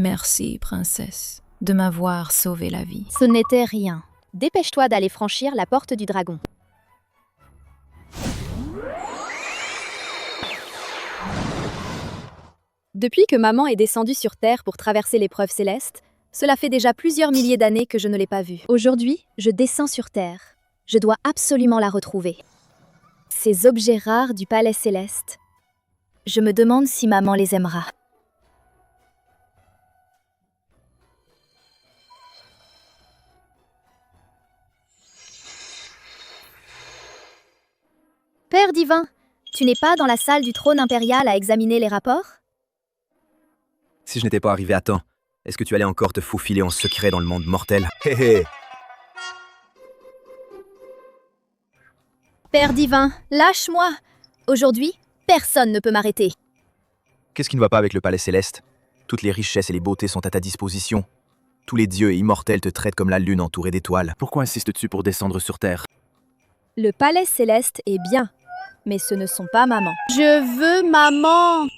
Merci, princesse, de m'avoir sauvé la vie. Ce n'était rien. Dépêche-toi d'aller franchir la porte du dragon. Depuis que maman est descendue sur Terre pour traverser l'épreuve céleste, cela fait déjà plusieurs milliers d'années que je ne l'ai pas vue. Aujourd'hui, je descends sur Terre. Je dois absolument la retrouver. Ces objets rares du palais céleste. Je me demande si maman les aimera. Père divin, tu n'es pas dans la salle du trône impérial à examiner les rapports ? Si je n'étais pas arrivé à temps, est-ce que tu allais encore te faufiler en secret dans le monde mortel? Hé hé! Père divin, lâche-moi! Aujourd'hui, personne ne peut m'arrêter. Qu'est-ce qui ne va pas avec le palais céleste? Toutes les richesses et les beautés sont à ta disposition. Tous les dieux immortels te traitent comme la lune entourée d'étoiles. Pourquoi insistes-tu pour descendre sur Terre? Le palais céleste est bien, mais ce ne sont pas maman. Je veux maman!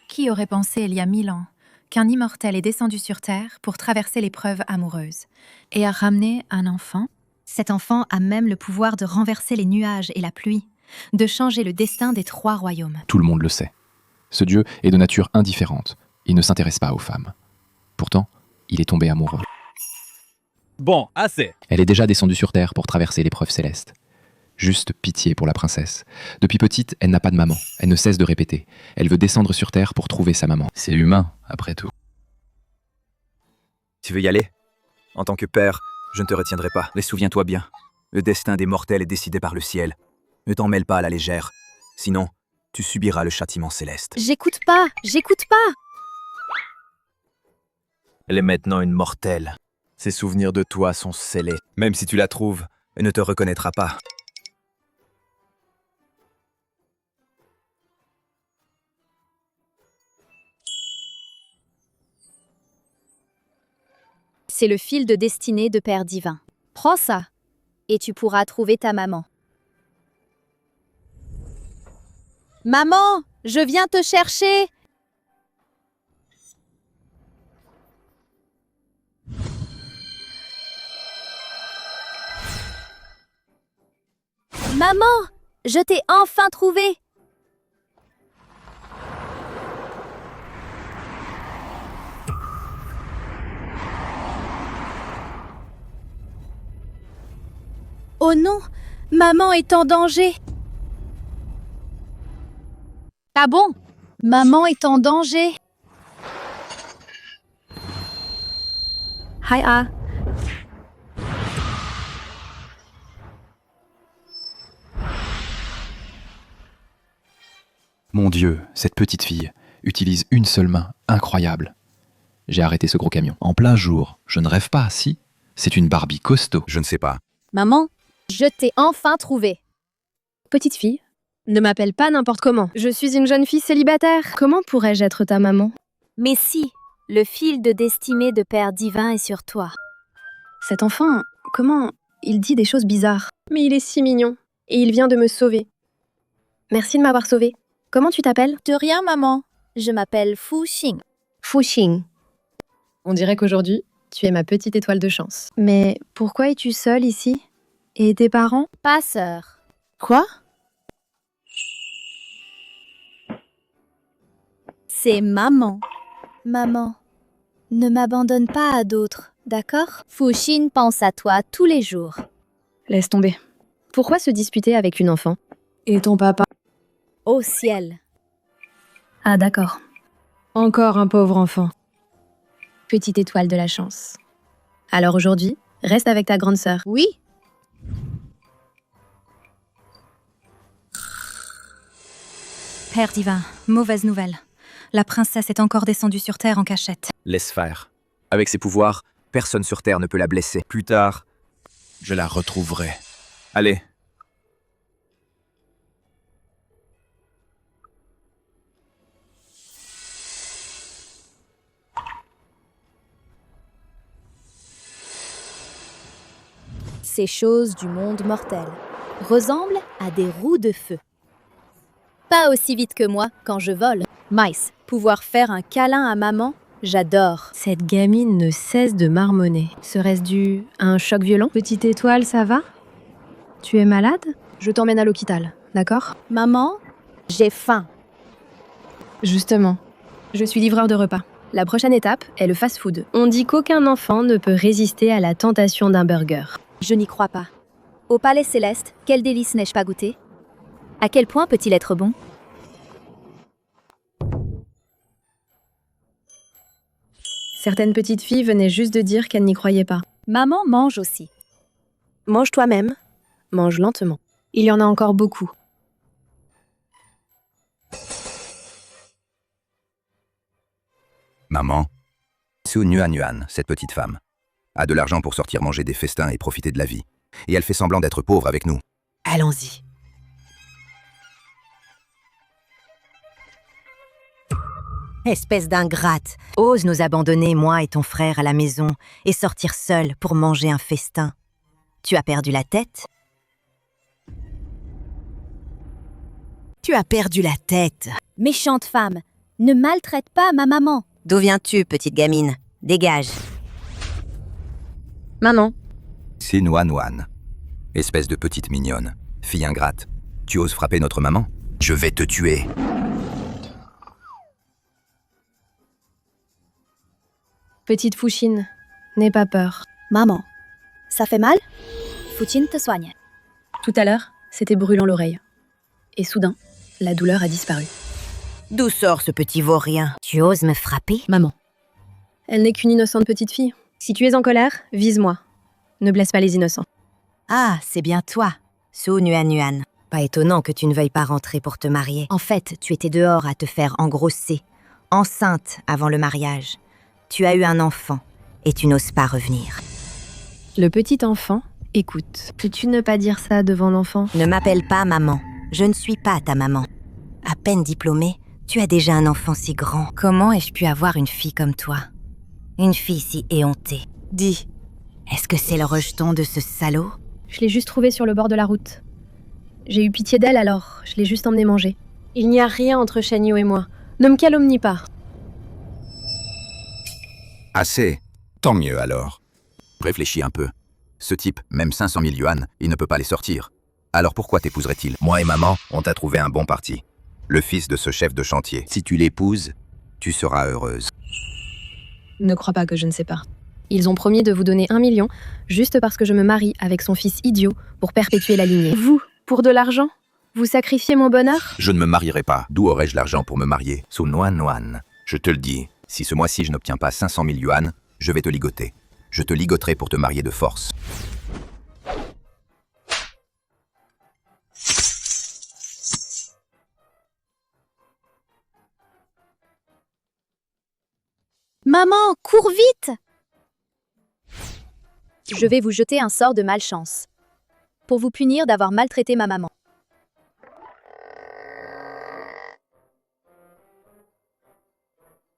Qui aurait pensé il y a 1000 ans qu'un immortel est descendu sur Terre pour traverser l'épreuve amoureuse et a ramené un enfant? Cet enfant a même le pouvoir de renverser les nuages et la pluie, de changer le destin des 3 royaumes. Tout le monde le sait. Ce dieu est de nature indifférente. Il ne s'intéresse pas aux femmes. Pourtant, il est tombé amoureux. Bon, assez. Elle est déjà descendue sur Terre pour traverser l'épreuve céleste. Juste pitié pour la princesse. Depuis petite, elle n'a pas de maman. Elle ne cesse de répéter. Elle veut descendre sur Terre pour trouver sa maman. C'est humain, après tout. Tu veux y aller? En tant que père, je ne te retiendrai pas. Mais souviens-toi bien, le destin des mortels est décidé par le ciel. Ne t'en mêle pas à la légère. Sinon, tu subiras le châtiment céleste. J'écoute pas! Elle est maintenant une mortelle. Ses souvenirs de toi sont scellés. Même si tu la trouves, elle ne te reconnaîtra pas. C'est le fil de destinée de Père divin. Prends ça, et tu pourras trouver ta maman. Maman, je viens te chercher! Maman, je t'ai enfin trouvée! Oh non, maman est en danger. Ah bon? Maman est en danger. Hi. Mon Dieu, cette petite fille utilise une seule main, incroyable. J'ai arrêté ce gros camion. En plein jour, je ne rêve pas, si? C'est une Barbie costaud. Je ne sais pas. Maman, je t'ai enfin trouvée. Petite fille, ne m'appelle pas n'importe comment. Je suis une jeune fille célibataire. Comment pourrais-je être ta maman? Mais si, le fil de destinée de Père divin est sur toi. Cet enfant, comment? Il dit des choses bizarres. Mais il est si mignon. Et il vient de me sauver. Merci de m'avoir sauvée. Comment tu t'appelles? De rien, maman. Je m'appelle Fu Xing. Fu Xing. On dirait qu'aujourd'hui, tu es ma petite étoile de chance. Mais pourquoi es-tu seule ici? Et tes parents? Pas sœur. Quoi? C'est maman. Maman, ne m'abandonne pas à d'autres, d'accord? Fu Xing pense à toi tous les jours. Laisse tomber. Pourquoi se disputer avec une enfant? Et ton papa? Au ciel. Ah d'accord. Encore un pauvre enfant. Petite étoile de la chance. Alors aujourd'hui, reste avec ta grande sœur. Oui. Père divin, mauvaise nouvelle. La princesse est encore descendue sur Terre en cachette. Laisse faire. Avec ses pouvoirs, personne sur Terre ne peut la blesser. Plus tard, Je la retrouverai. allez. Ces choses du monde mortel ressemblent à des roues de feu. Pas aussi vite que moi quand je vole. Mice, pouvoir faire un câlin à maman, J'adore. Cette gamine ne cesse de marmonner. Serait-ce dû à un choc violent? Petite étoile, ça va? Tu es malade? Je t'emmène à l'hôpital, d'accord? Maman, j'ai faim. Justement, je suis livreur de repas. La prochaine étape est le fast-food. On dit qu'aucun enfant ne peut résister à la tentation d'un burger. Je n'y crois pas. Au Palais Céleste, quel délice n'ai-je pas goûté? À quel point peut-il être bon? Certaines petites filles venaient juste de dire qu'elles n'y croyaient pas. Maman mange aussi. Mange toi-même. Mange lentement. Il y en a encore beaucoup. Maman, Su Nuan Yuan, cette petite femme, a de l'argent pour sortir manger des festins et profiter de la vie. Et elle fait semblant d'être pauvre avec nous. Allons-y. Espèce d'ingrate, ose nous abandonner, moi et ton frère, à la maison et sortir seul pour manger un festin. Tu as perdu la tête? Tu as perdu la tête. Méchante femme, ne maltraite pas ma maman. D'où viens-tu, petite gamine? Dégage. Maman. C'est Nuan Yuan. Espèce de petite mignonne. Fille ingrate. Tu oses frapper notre maman? Je vais te tuer. Petite Fouchine, n'aie pas peur. Maman, ça fait mal? Fouchine te soigne. Tout à l'heure, c'était brûlant l'oreille. Et soudain, la douleur a disparu. D'où sort ce petit vaurien? Tu oses me frapper? Maman. Elle n'est qu'une innocente petite fille. Si tu es en colère, vise-moi. Ne blesse pas les innocents. Ah, c'est bien toi, Su Nuan Yuan. Pas étonnant que tu ne veuilles pas rentrer pour te marier. En fait, tu étais dehors à te faire engrosser, enceinte avant le mariage. Tu as eu un enfant et tu n'oses pas revenir. Le petit enfant, écoute. Peux-tu ne pas dire ça devant l'enfant? Ne m'appelle pas maman. Je ne suis pas ta maman. À peine diplômée, tu as déjà un enfant si grand. Comment ai-je pu avoir une fille comme toi? Une fille si éhontée. Dis, est-ce que c'est le rejeton de ce salaud? Je l'ai juste trouvée sur le bord de la route. J'ai eu pitié d'elle alors, je l'ai juste emmenée manger. Il n'y a rien entre Shen Yu et moi. Ne me calomnie pas. Assez. Tant mieux alors. Réfléchis un peu. Ce type, même 500 000 yuan, il ne peut pas les sortir. Alors pourquoi t'épouserait-il? Moi et maman, on t'a trouvé un bon parti. Le fils de ce chef de chantier. Si tu l'épouses, tu seras heureuse. Ne crois pas que je ne sais pas. Ils ont promis de vous donner 1 million, juste parce que je me marie avec son fils idiot pour perpétuer la lignée. Vous, pour de l'argent? Vous sacrifiez mon bonheur? Je ne me marierai pas. D'où aurais-je l'argent pour me marier? Su Nuan Yuan. Je te le dis, si ce mois-ci je n'obtiens pas 500 000 yuan, je vais te ligoter. Je te ligoterai pour te marier de force. Maman, cours vite! Je vais vous jeter un sort de malchance. Pour vous punir d'avoir maltraité ma maman.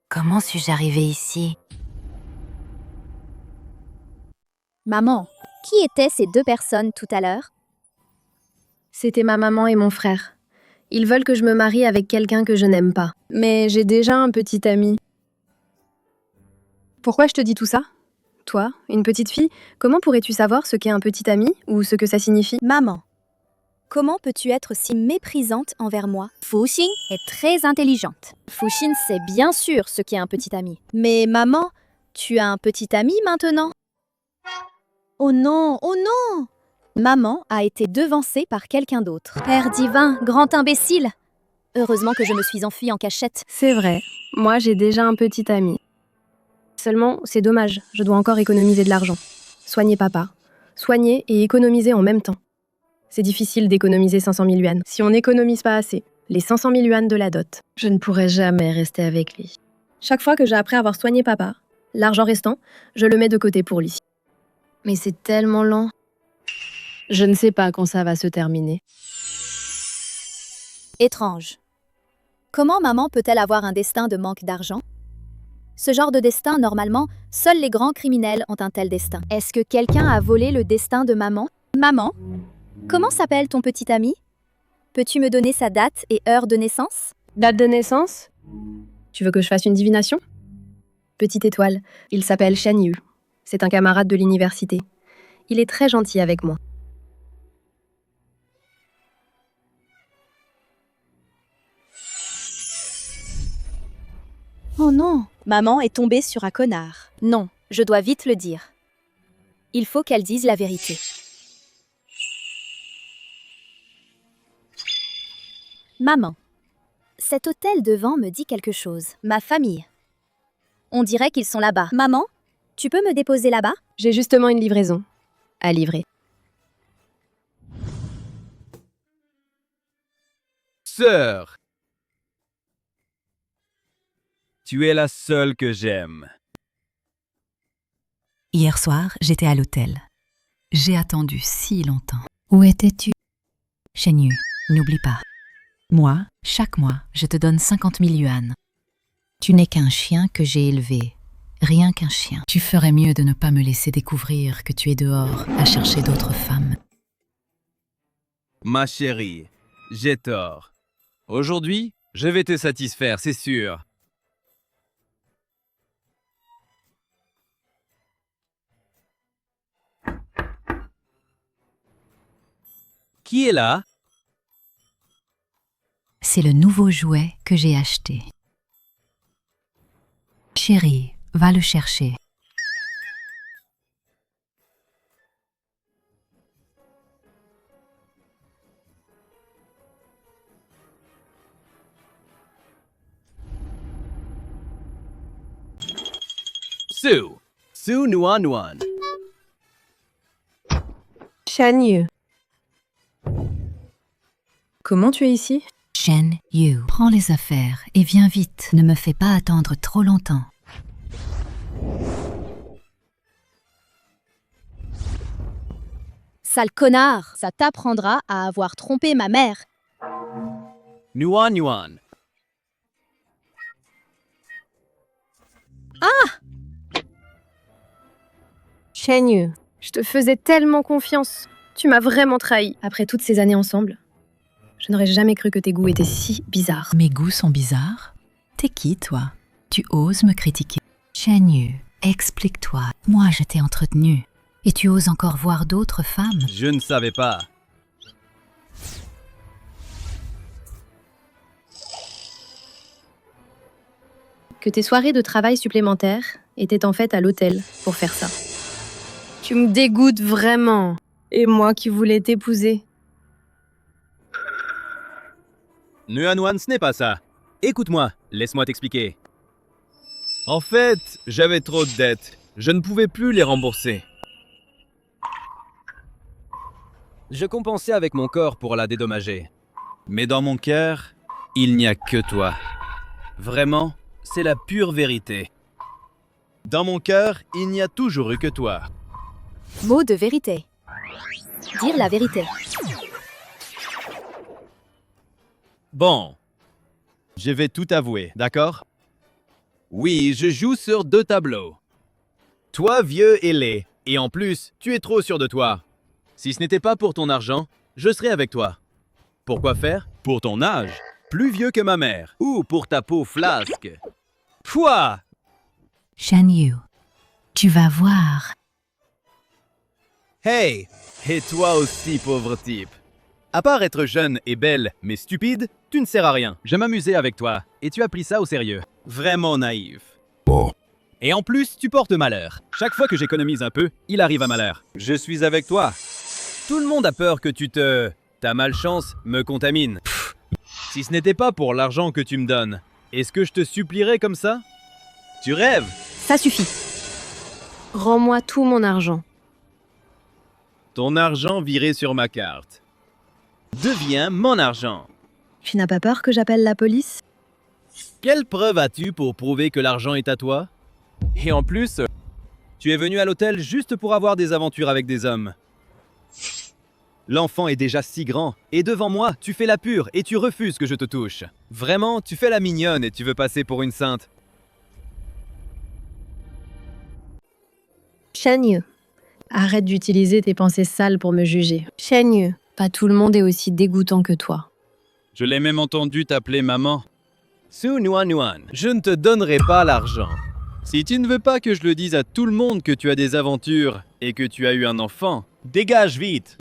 Comment suis-je arrivée ici? Maman, qui étaient ces deux personnes tout à l'heure? C'était ma maman et mon frère. Ils veulent que je me marie avec quelqu'un que je n'aime pas. Mais j'ai déjà un petit ami. Pourquoi je te dis tout ça? Toi, une petite fille, comment pourrais-tu savoir ce qu'est un petit ami ou ce que ça signifie? Maman, comment peux-tu être si méprisante envers moi? Fuxin est très intelligente. Fuxin sait bien sûr ce qu'est un petit ami. Mais maman, tu as un petit ami maintenant? Oh non, oh non! Maman a été devancée par quelqu'un d'autre. Père divin, grand imbécile! Heureusement que je me suis enfuie en cachette. C'est vrai, moi j'ai déjà un petit ami. Seulement, c'est dommage, je dois encore économiser de l'argent. Soigner papa. Soigner et économiser en même temps. C'est difficile d'économiser 500 000 yuan. Si on n'économise pas assez, les 500 000 yuan de la dot, je ne pourrai jamais rester avec lui. Chaque fois que j'ai appris à avoir soigné papa, l'argent restant, je le mets de côté pour lui. Mais c'est tellement lent. Je ne sais pas quand ça va se terminer. Étrange. Comment maman peut-elle avoir un destin de manque d'argent? Ce genre de destin, normalement, seuls les grands criminels ont un tel destin. Est-ce que quelqu'un a volé le destin de maman? Maman, comment s'appelle ton petit ami? Peux-tu me donner sa date et heure de naissance? Date de naissance? Tu veux que je fasse une divination? Petite étoile. Il s'appelle Shen Yu. C'est un camarade de l'université. Il est très gentil avec moi. Oh non, maman est tombée sur un connard. Non, je dois vite le dire. Il faut qu'elle dise la vérité. Maman, cet hôtel devant me dit quelque chose. Ma famille. On dirait qu'ils sont là-bas. Maman, tu peux me déposer là-bas? J'ai justement une livraison à livrer. Sœur, tu es la seule que j'aime. Hier soir, j'étais à l'hôtel. J'ai attendu si longtemps. Où étais-tu? Shen Yu, n'oublie pas. Moi, chaque mois, je te donne 50 000 yuan. Tu n'es qu'un chien que j'ai élevé. Rien qu'un chien. Tu ferais mieux de ne pas me laisser découvrir que tu es dehors à chercher d'autres femmes. Ma chérie, j'ai tort. Aujourd'hui, je vais te satisfaire, c'est sûr. Qui est là? C'est le nouveau jouet que j'ai acheté. Chérie, va le chercher. Sue Nuan Nuan. Shen Yu. Comment tu es ici? Shen Yu, prends les affaires et viens vite. Ne me fais pas attendre trop longtemps. Sale connard, ça t'apprendra à avoir trompé ma mère. Nuan Nuan. Shen Yu, je te faisais tellement confiance. Tu m'as vraiment trahi. Après toutes ces années ensemble, je n'aurais jamais cru que tes goûts étaient si bizarres. Mes goûts sont bizarres? T'es qui, toi? Tu oses me critiquer? Shen Yu, explique-toi. Moi, je t'ai entretenu. Et tu oses encore voir d'autres femmes? Je ne savais pas. Que tes soirées de travail supplémentaires étaient en fait à l'hôtel pour faire ça. Tu me dégoûtes vraiment. Et moi qui voulais t'épouser. Nuan Nuan, ce n'est pas ça. Écoute-moi, laisse-moi t'expliquer. En fait, j'avais trop de dettes. Je ne pouvais plus les rembourser. Je compensais avec mon corps pour la dédommager. Mais dans mon cœur, il n'y a que toi. Vraiment, c'est la pure vérité. Dans mon cœur, il n'y a toujours eu que toi. Mot de vérité. Dire la vérité. Bon, je vais tout avouer, d'accord? Oui, je joue sur 2 tableaux. Toi, vieux et laid, et en plus, tu es trop sûr de toi. Si ce n'était pas pour ton argent, je serais avec toi. Pourquoi faire? Pour ton âge, plus vieux que ma mère, ou pour ta peau flasque. Pouah! Shen Yu, tu vas voir. Hey! Et toi aussi, pauvre type. À part être jeune et belle, mais stupide, tu ne sers à rien. Je m'amusais avec toi, et tu as pris ça au sérieux. Vraiment naïf. Oh. Et en plus, tu portes malheur. Chaque fois que j'économise un peu, il arrive à malheur. Je suis avec toi. Tout le monde a peur que ta malchance me contamine. Pff, si ce n'était pas pour l'argent que tu me donnes, est-ce que je te supplierais comme ça? Tu rêves? Ça suffit. Rends-moi tout mon argent. Ton argent viré sur ma carte. Deviens mon argent. Tu n'as pas peur que j'appelle la police? Quelle preuve as-tu pour prouver que l'argent est à toi? Et en plus, tu es venu à l'hôtel juste pour avoir des aventures avec des hommes. L'enfant est déjà si grand, et devant moi, tu fais la pure et tu refuses que je te touche. Vraiment, tu fais la mignonne et tu veux passer pour une sainte. Shen Yu, arrête d'utiliser tes pensées sales pour me juger. Shen Yu, pas tout le monde est aussi dégoûtant que toi. Je l'ai même entendu t'appeler maman. Su Nuan Nuan, je ne te donnerai pas l'argent. Si tu ne veux pas que je le dise à tout le monde que tu as des aventures et que tu as eu un enfant, dégage vite.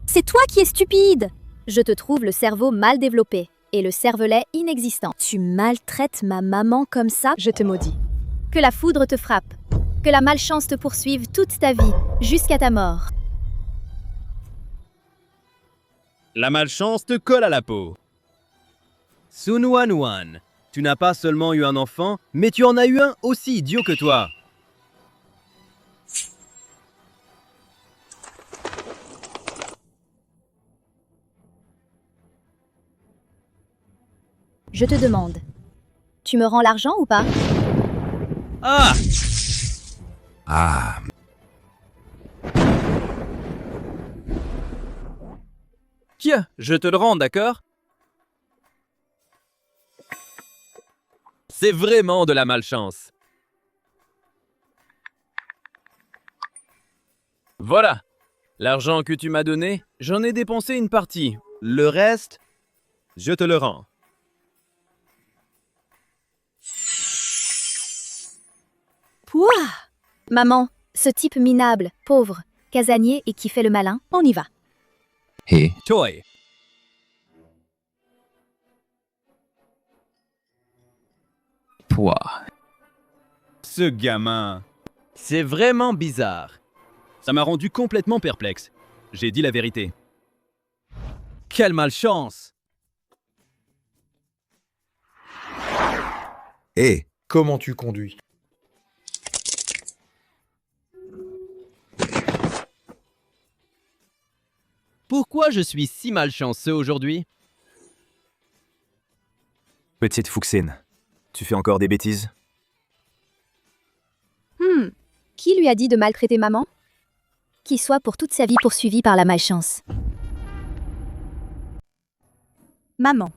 C'est toi qui es stupide! Je te trouve le cerveau mal développé et le cervelet inexistant. Tu maltraites ma maman comme ça? Je te maudis. Que la foudre te frappe. Que la malchance te poursuive toute ta vie, jusqu'à ta mort. La malchance te colle à la peau. Sun Wan Wan, tu n'as pas seulement eu un enfant, mais tu en as eu un aussi idiot que toi. Je te demande. Tu me rends l'argent ou pas? Ah! Ah, Tiens, je te le rends, d'accord? C'est vraiment de la malchance. Voilà. L'argent que tu m'as donné, j'en ai dépensé une partie. Le reste, je te le rends. Pouah! Maman, ce type minable, pauvre, casanier et qui fait le malin, on y va. Hé, Toy. pouah. Ce gamin. C'est vraiment bizarre. Ça m'a rendu complètement perplexe. J'ai dit la vérité. Quelle malchance! hé, Comment tu conduis? Pourquoi je suis si malchanceux aujourd'hui? Petite Fuxine, tu fais encore des bêtises? Qui lui a dit de maltraiter maman? Qui soit pour toute sa vie poursuivi par la malchance. Maman.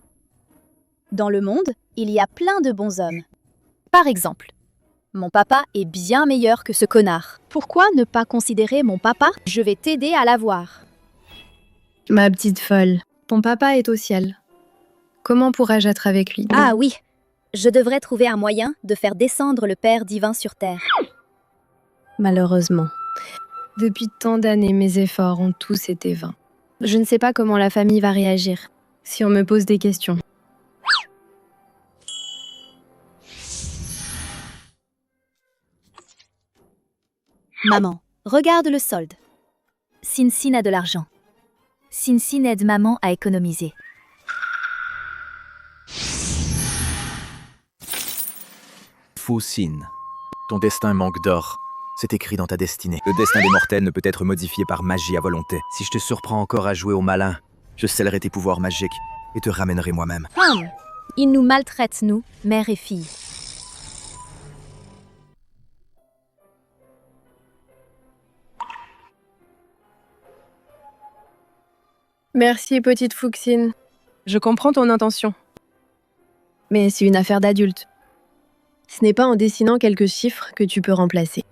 Dans le monde, il y a plein de bons hommes. Par exemple, mon papa est bien meilleur que ce connard. Pourquoi ne pas considérer mon papa? Je vais t'aider à l'avoir. Ma petite folle, ton papa est au ciel. Comment pourrais-je être avec lui? Ah oui, je devrais trouver un moyen de faire descendre le Père divin sur terre. Malheureusement. Depuis tant d'années, mes efforts ont tous été vains. Je ne sais pas comment la famille va réagir si on me pose des questions. Maman, regarde le solde. Sin a de l'argent. Sin aide maman à économiser. Fuxine, ton destin manque d'or. C'est écrit dans ta destinée. Le destin des mortels ne peut être modifié par magie à volonté. Si je te surprends encore à jouer au malin, je scellerai tes pouvoirs magiques et te ramènerai moi-même. Ils nous maltraitent, nous, mère et fille. Merci, petite Fuxine. Je comprends ton intention. Mais c'est une affaire d'adulte. Ce n'est pas en dessinant quelques chiffres que tu peux remplacer.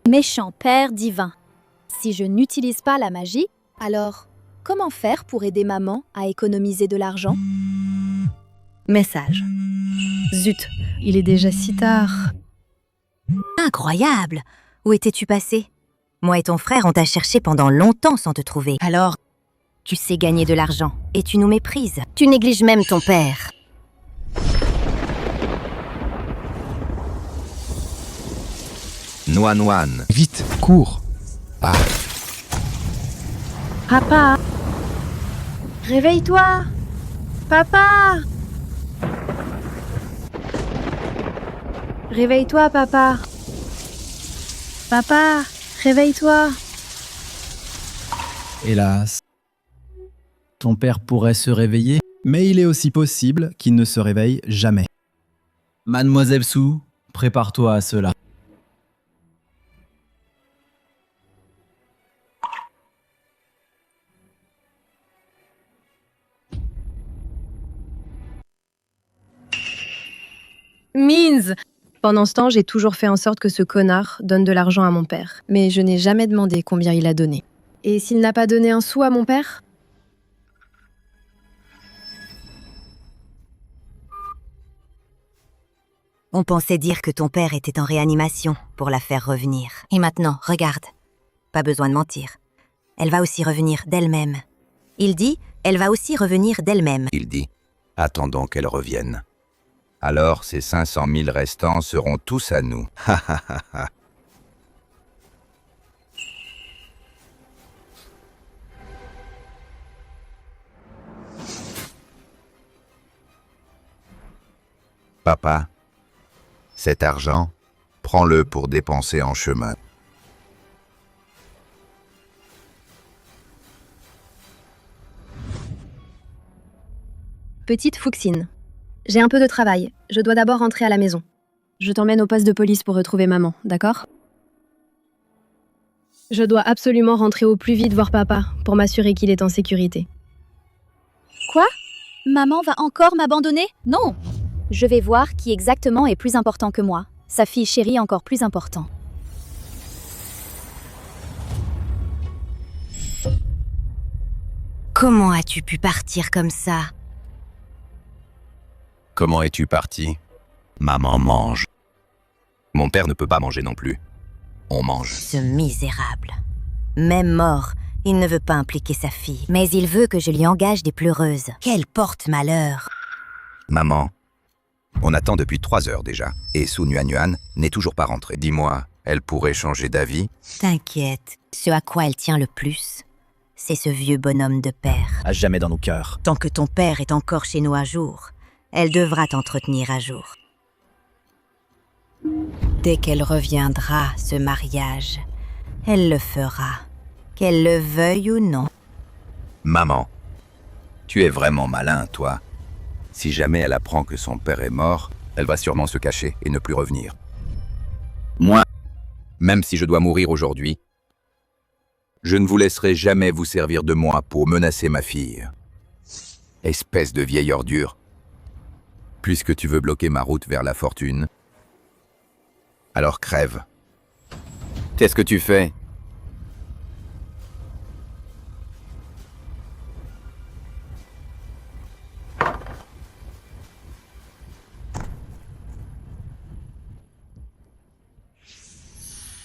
Méchant Père divin. Si je n'utilise pas la magie, alors comment faire pour aider maman à économiser de l'argent? Message. Zut, il est déjà si tard. Incroyable! Où étais-tu passé? Moi et ton frère, on t'a cherché pendant longtemps sans te trouver. Alors, tu sais gagner de l'argent et tu nous méprises. Tu négliges même ton père. Nuan Wan. Vite, cours. Ah, Papa! Réveille-toi! Papa! Réveille-toi, papa! Papa! Réveille-toi! Hélas. Ton père pourrait se réveiller, mais il est aussi possible qu'il ne se réveille jamais. Mademoiselle Su, prépare-toi à cela. Means! Pendant ce temps, j'ai toujours fait en sorte que ce connard donne de l'argent à mon père. Mais je n'ai jamais demandé combien il a donné. Et s'il n'a pas donné un sou à mon père? On pensait dire que ton père était en réanimation pour la faire revenir. Et maintenant, regarde. Pas besoin de mentir. Elle va aussi revenir d'elle-même. Il dit, elle va aussi revenir d'elle-même. Il dit, attendons qu'elle revienne. Alors ces 500 000 restants seront tous à nous. Ha ha ha ha. Papa, cet argent, prends-le pour dépenser en chemin. Petite Fuxine, j'ai un peu de travail. Je dois d'abord rentrer à la maison. Je t'emmène au poste de police pour retrouver maman, d'accord? Je dois absolument rentrer au plus vite voir papa pour m'assurer qu'il est en sécurité. Quoi? Maman va encore m'abandonner? Non! Je vais voir qui exactement est plus important que moi. Sa fille chérie encore plus important. Comment as-tu pu partir comme ça? Comment es-tu parti? Maman mange. Mon père ne peut pas manger non plus. On mange. Ce misérable. Même mort, il ne veut pas impliquer sa fille. Mais il veut que je lui engage des pleureuses. Quel porte-malheur! Maman, on attend depuis 3 heures déjà. Et Su Nuan n'est toujours pas rentrée. Dis-moi, elle pourrait changer d'avis? T'inquiète, ce à quoi elle tient le plus, c'est ce vieux bonhomme de père. À jamais dans nos cœurs. Tant que ton père est encore chez nous un jour, elle devra t'entretenir à jour. Dès qu'elle reviendra, ce mariage, elle le fera, qu'elle le veuille ou non. Maman, tu es vraiment malin, toi. Si jamais elle apprend que son père est mort, elle va sûrement se cacher et ne plus revenir. Moi, même si je dois mourir aujourd'hui, je ne vous laisserai jamais vous servir de moi pour menacer ma fille. Espèce de vieille ordure. Puisque tu veux bloquer ma route vers la fortune, alors crève. Qu'est-ce que tu fais?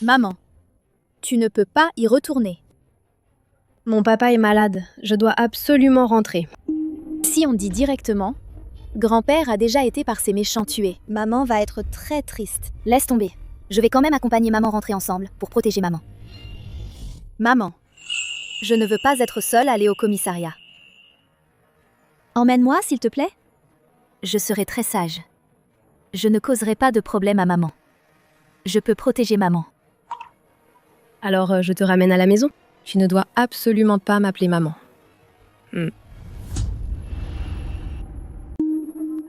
Maman, tu ne peux pas y retourner. Mon papa est malade, je dois absolument rentrer. Si on dit directement, grand-père a déjà été par ces méchants tués. Maman va être très triste. Laisse tomber. Je vais quand même accompagner maman rentrer ensemble pour protéger maman. Maman, je ne veux pas être seule à aller au commissariat. Emmène-moi, s'il te plaît. Je serai très sage. Je ne causerai pas de problème à maman. Je peux protéger maman. Alors je te ramène à la maison. Tu ne dois absolument pas m'appeler maman.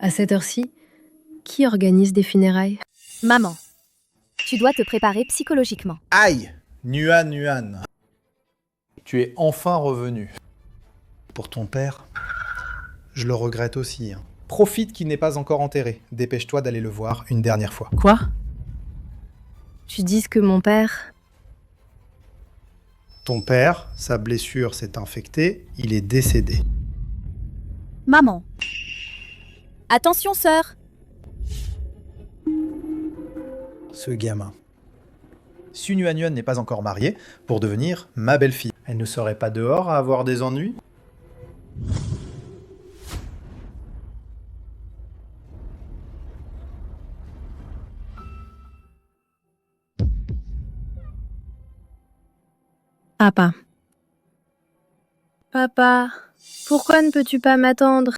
À cette heure-ci, qui organise des funérailles? Maman, tu dois te préparer psychologiquement. Aïe! Nuan. Tu es enfin revenu. Pour ton père, je le regrette aussi. Profite qu'il n'est pas encore enterré. Dépêche-toi d'aller le voir une dernière fois. Quoi? Tu dis que mon père... Ton père, sa blessure s'est infectée, il est décédé. Maman. Attention, sœur. Ce gamin. Su Nuan n'est pas encore mariée pour devenir ma belle-fille. Elle ne serait pas dehors à avoir des ennuis? Papa. Papa, pourquoi ne peux-tu pas m'attendre?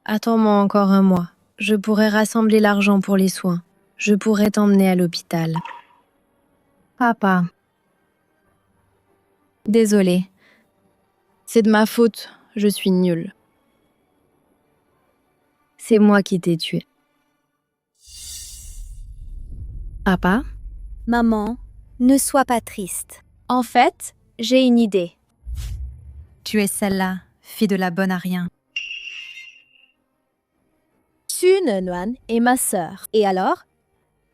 Attends-moi encore un mois. Je pourrais rassembler l'argent pour les soins. Je pourrais t'emmener à l'hôpital. Papa. Désolée. C'est de ma faute. Je suis nulle. C'est moi qui t'ai tué. Papa? Maman, ne sois pas triste. En fait, j'ai une idée. Tu es celle-là, fille de la bonne à rien. Su Nuan est ma sœur. Et alors?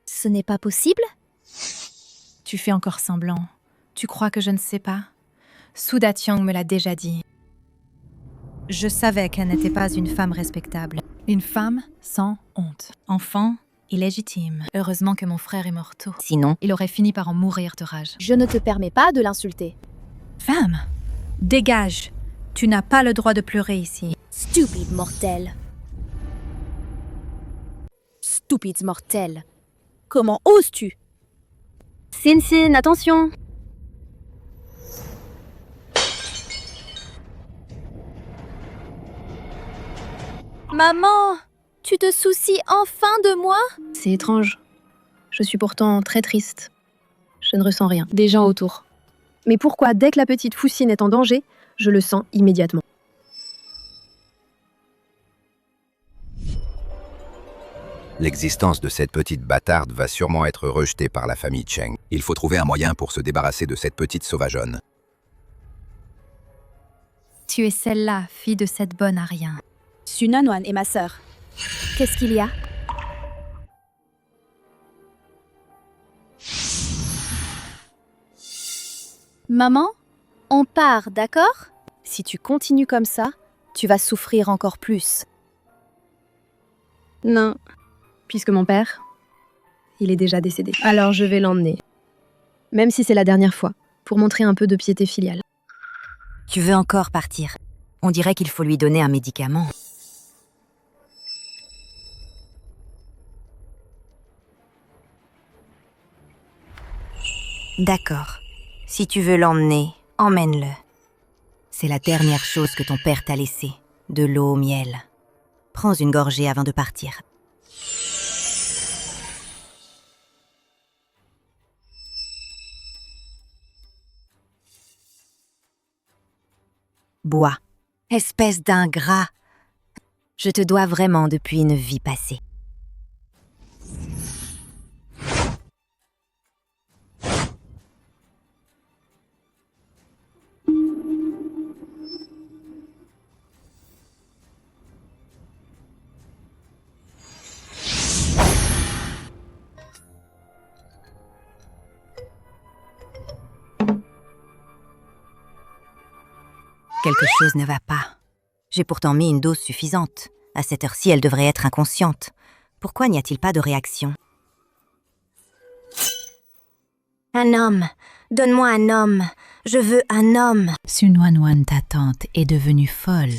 Ce n'est pas possible? Tu fais encore semblant. Tu crois que je ne sais pas? Su Datiang me l'a déjà dit. Je savais qu'elle n'était pas une femme respectable. Une femme sans honte. Enfant, illégitime. Heureusement que mon frère est mort tôt. Sinon, Il aurait fini par en mourir de rage. Je ne te permets pas de l'insulter. Femme, dégage. Tu n'as pas le droit de pleurer ici. Stupide mortel. Stupide mortel. Comment oses-tu? Sin, attention. Maman, tu te soucies enfin de moi? C'est étrange. Je suis pourtant très triste. Je ne ressens rien. Des gens autour. Mais pourquoi, dès que la petite Foussine est en danger, je le sens immédiatement? L'existence de cette petite bâtarde va sûrement être rejetée par la famille Cheng. Il faut trouver un moyen pour se débarrasser de cette petite sauvageonne. Tu es celle-là, fille de cette bonne à rien. Su Nanyuan est ma sœur. Qu'est-ce qu'il y a? Maman, on part, d'accord? Si tu continues comme ça, tu vas souffrir encore plus. Non. Puisque mon père, il est déjà décédé. Alors je vais l'emmener. Même si c'est la dernière fois, pour montrer un peu de piété filiale. tu veux encore partir. On dirait qu'il faut lui donner un médicament. D'accord. Si tu veux l'emmener, emmène-le. C'est la dernière chose que ton père t'a laissée. De l'eau au miel. Prends une gorgée avant de partir. Bois. Espèce d'ingrat. Je te dois vraiment depuis une vie passée. Quelque chose ne va pas. J'ai pourtant mis une dose suffisante. À cette heure-ci, elle devrait être inconsciente. Pourquoi n'y a-t-il pas de réaction? Un homme. Donne-moi un homme. Je veux un homme. Su Nanyuan, ta tante, est devenue folle.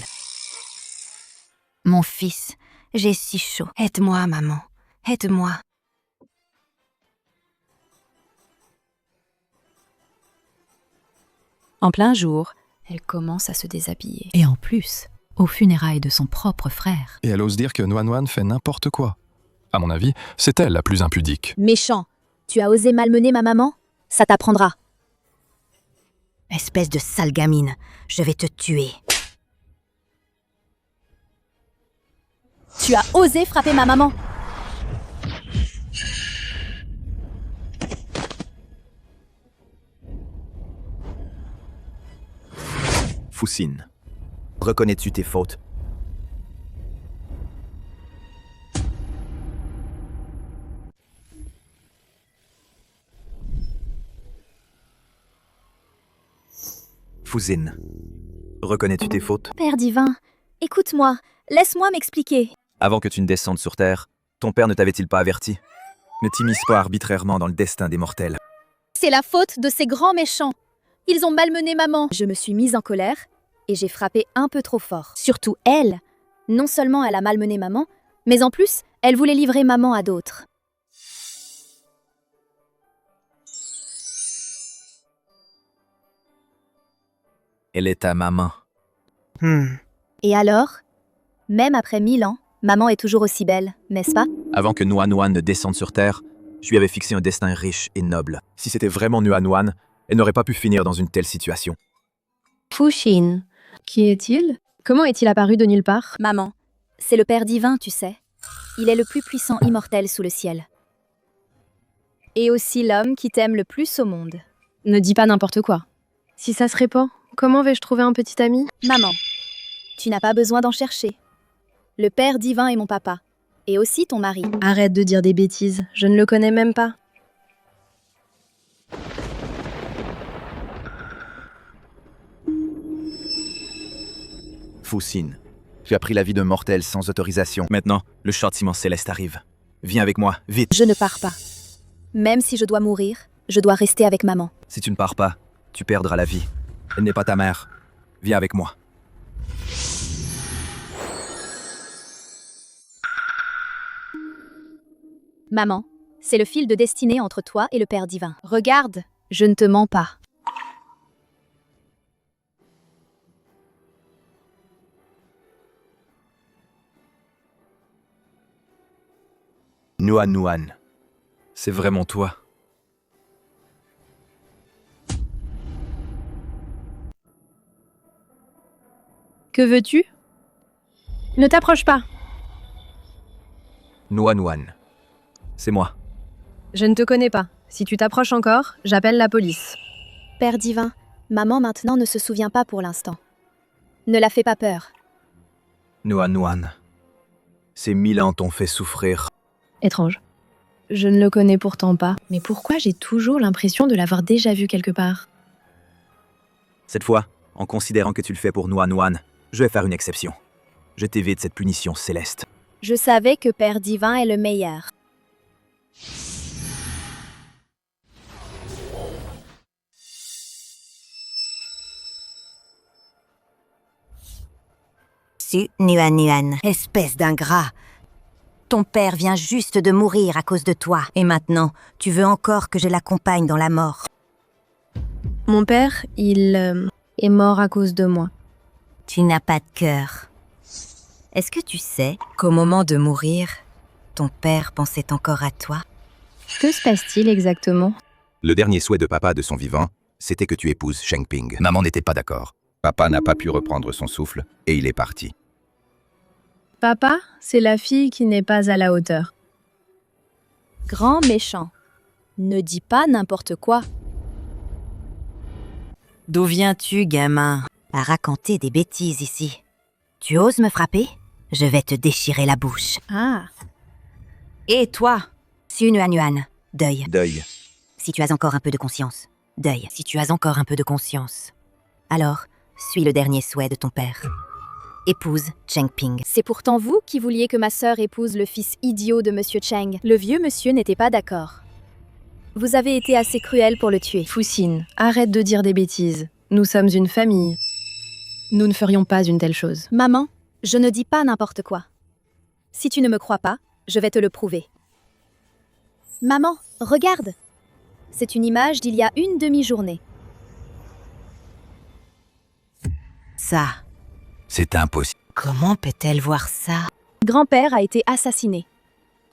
Mon fils, j'ai si chaud. Aide-moi, maman. Aide-moi. En plein jour, elle commence à se déshabiller. Et en plus, aux funérailles de son propre frère. Et elle ose dire que Nanyuan fait n'importe quoi. À mon avis, c'est elle la plus impudique. Méchant, tu as osé malmener ma maman? Ça t'apprendra. Espèce de sale gamine, je vais te tuer. Tu as osé frapper ma maman? Foussine, reconnais-tu tes fautes? Foussine, reconnais-tu tes fautes? Père divin, écoute-moi, laisse-moi m'expliquer. Avant que tu ne descendes sur Terre, ton père ne t'avait-il pas averti? Ne t'immisce pas arbitrairement dans le destin des mortels. C'est la faute de ces grands méchants. Ils ont malmené maman. Je me suis mise en colère et j'ai frappé un peu trop fort. Surtout elle. Non seulement elle a malmené maman, mais en plus, elle voulait livrer maman à d'autres. Elle est ta maman. Et alors? Même après 1000 ans, maman est toujours aussi belle, n'est-ce pas? Avant que Nanyuan ne descende sur Terre, je lui avais fixé un destin riche et noble. Si c'était vraiment Nanyuan, elle n'aurait pas pu finir dans une telle situation. Foussine. Qui est-il? Comment est-il apparu de nulle part? Maman, c'est le Père divin, tu sais. Il est le plus puissant immortel sous le ciel. Et aussi l'homme qui t'aime le plus au monde. Ne dis pas n'importe quoi. Si ça se répand, comment vais-je trouver un petit ami? Maman, tu n'as pas besoin d'en chercher. Le Père divin est mon papa. Et aussi ton mari. Arrête de dire des bêtises, je ne le connais même pas. Foussine, tu as pris la vie d'un mortel sans autorisation. Maintenant, le châtiment céleste arrive. Viens avec moi, vite. Je ne pars pas. Même si je dois mourir, je dois rester avec maman. Si tu ne pars pas, tu perdras la vie. Elle n'est pas ta mère. Viens avec moi. Maman, c'est le fil de destinée entre toi et le Père divin. Regarde, je ne te mens pas. Nuan Nuan. C'est vraiment toi. Que veux-tu? Ne t'approche pas. Nuan Nuan. C'est moi. Je ne te connais pas. Si tu t'approches encore, j'appelle la police. Père divin, maman maintenant ne se souvient pas pour l'instant. Ne la fais pas peur. Nuan Nuan. Ces 1000 ans t'ont fait souffrir. Étrange. Je ne le connais pourtant pas. Mais pourquoi j'ai toujours l'impression de l'avoir déjà vu quelque part? Cette fois, en considérant que tu le fais pour Nuan Nuan, je vais faire une exception. Je t'évite cette punition céleste. Je savais que Père divin est le meilleur. Su Nuan Nuan, espèce d'ingrat. Ton père vient juste de mourir à cause de toi. Et maintenant, tu veux encore que je l'accompagne dans la mort. Mon père, il est mort à cause de moi. Tu n'as pas de cœur. Est-ce que tu sais qu'au moment de mourir, ton père pensait encore à toi? Que se passe-t-il exactement? Le dernier souhait de papa de son vivant, c'était que tu épouses Sheng Ping. Maman n'était pas d'accord. Papa n'a pas pu reprendre son souffle et il est parti. Papa, c'est la fille qui n'est pas à la hauteur. Grand méchant. Ne dis pas n'importe quoi. D'où viens-tu, gamin? À raconter des bêtises ici. Tu oses me frapper? Je vais te déchirer la bouche. Ah. Et toi, Su Nuan Nuan, deuil. Deuil. Si tu as encore un peu de conscience. Deuil. Si tu as encore un peu de conscience. Alors, suis le dernier souhait de ton père. Épouse Sheng Ping. C'est pourtant vous qui vouliez que ma sœur épouse le fils idiot de Monsieur Cheng. Le vieux monsieur n'était pas d'accord. Vous avez été assez cruel pour le tuer. Foussine, arrête de dire des bêtises. Nous sommes une famille. Nous ne ferions pas une telle chose. Maman, je ne dis pas n'importe quoi. Si tu ne me crois pas, je vais te le prouver. Maman, regarde. C'est une image d'il y a une demi-journée. Ça. C'est impossible. Comment peut-elle voir ça? Grand-père a été assassiné.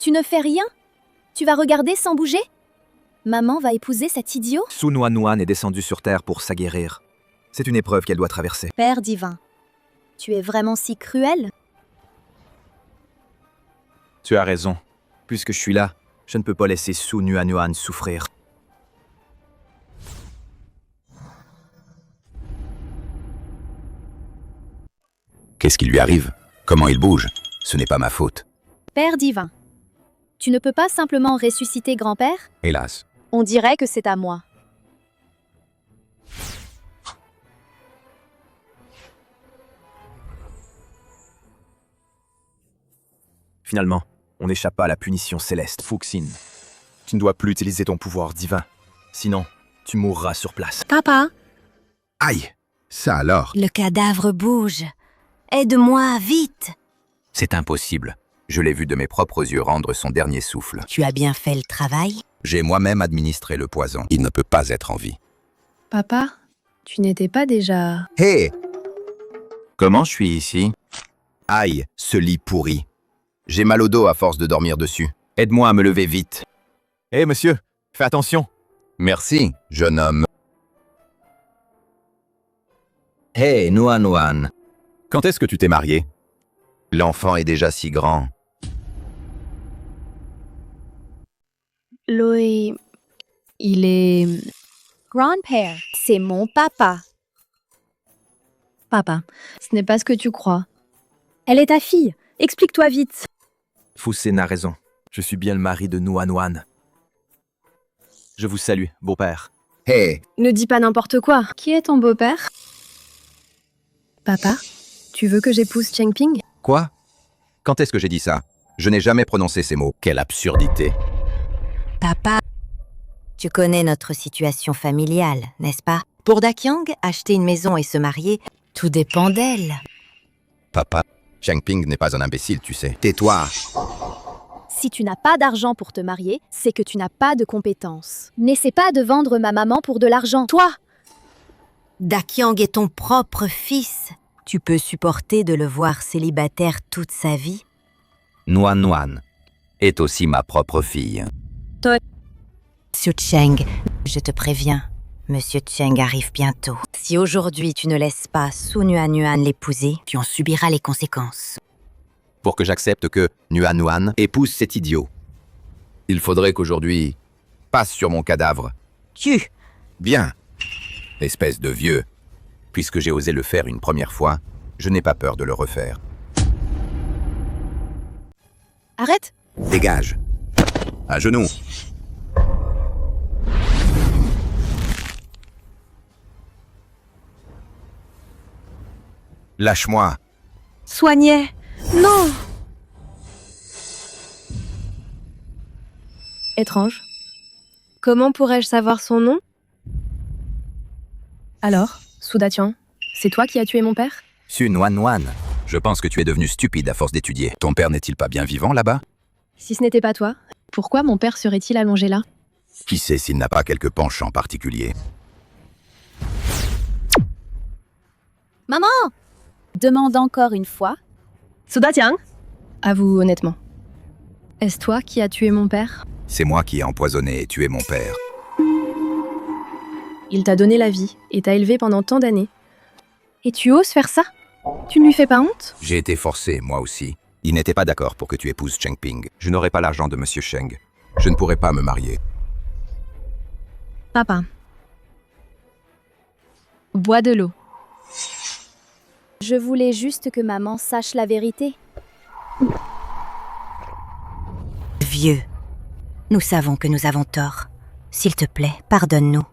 Tu ne fais rien? Tu vas regarder sans bouger? Maman va épouser cet idiot? Su Nuan Nuan est descendue sur Terre pour s'aguerrir. C'est une épreuve qu'elle doit traverser. Père divin, tu es vraiment si cruel? Tu as raison. Puisque je suis là, je ne peux pas laisser Su Nuan Nuan souffrir. Qu'est-ce qui lui arrive? Comment il bouge? Ce n'est pas ma faute. Père divin, tu ne peux pas simplement ressusciter grand-père? Hélas. On dirait que c'est à moi. Finalement, on n'échappe pas à la punition céleste. Fuxin, tu ne dois plus utiliser ton pouvoir divin. Sinon, tu mourras sur place. Papa! Aïe! Ça alors? Le cadavre bouge. Aide-moi, vite! C'est impossible. Je l'ai vu de mes propres yeux rendre son dernier souffle. Tu as bien fait le travail? J'ai moi-même administré le poison. Il ne peut pas être en vie. Papa, tu n'étais pas déjà... Hé! Comment je suis ici? Aïe, ce lit pourri. J'ai mal au dos à force de dormir dessus. Aide-moi à me lever vite. Hé, monsieur, fais attention. Merci, jeune homme. Hé, Nuan Nuan. Quand est-ce que tu t'es marié? L'enfant est déjà si grand. Loé... Il est... Grand-père, c'est mon papa. Papa, ce n'est pas ce que tu crois. Elle est ta fille. Explique-toi vite. Fuxin a raison. Je suis bien le mari de Nuan Nuan. Je vous salue, beau-père. Hé! Ne dis pas n'importe quoi. Qui est ton beau-père? Papa, tu veux que j'épouse Sheng Ping? Quoi? Quand est-ce que j'ai dit ça? Je n'ai jamais prononcé ces mots. Quelle absurdité. Papa, tu connais notre situation familiale, n'est-ce pas? Pour Dakyang, acheter une maison et se marier, tout dépend d'elle. Papa, Cheng Ping n'est pas un imbécile, tu sais. Tais-toi. Si tu n'as pas d'argent pour te marier, c'est que tu n'as pas de compétences. N'essaie pas de vendre ma maman pour de l'argent. Toi! Dakyang est ton propre fils. Tu peux supporter de le voir célibataire toute sa vie? Nuan Nuan est aussi ma propre fille. Monsieur Cheng, je te préviens, Monsieur Cheng arrive bientôt. Si aujourd'hui tu ne laisses pas Su Nuan Nuan l'épouser, tu en subiras les conséquences. Pour que j'accepte que Nuan Nuan épouse cet idiot, il faudrait qu'aujourd'hui passe sur mon cadavre. Tu! Bien, espèce de vieux. Puisque j'ai osé le faire une première fois, je n'ai pas peur de le refaire. Arrête! Dégage. À genoux. Lâche-moi. Soignez! Non! Étrange. Comment pourrais-je savoir son nom? Alors, Su Datian, c'est toi qui as tué mon père? Su Nuan Nuan, je pense que tu es devenu stupide à force d'étudier. Ton père n'est-il pas bien vivant là-bas? Si ce n'était pas toi, pourquoi mon père serait-il allongé là? Qui sait s'il n'a pas quelque penchant particulier? Maman! Demande encore une fois. Su Datian! Avoue honnêtement. Est-ce toi qui as tué mon père? C'est moi qui ai empoisonné et tué mon père. Il t'a donné la vie et t'a élevé pendant tant d'années. Et tu oses faire ça? Tu ne lui fais pas honte? J'ai été forcé, moi aussi. Il n'était pas d'accord pour que tu épouses Cheng Ping. Je n'aurai pas l'argent de Monsieur Cheng. Je ne pourrai pas me marier. Papa. Bois de l'eau. Je voulais juste que maman sache la vérité. Vieux, nous savons que nous avons tort. S'il te plaît, pardonne-nous.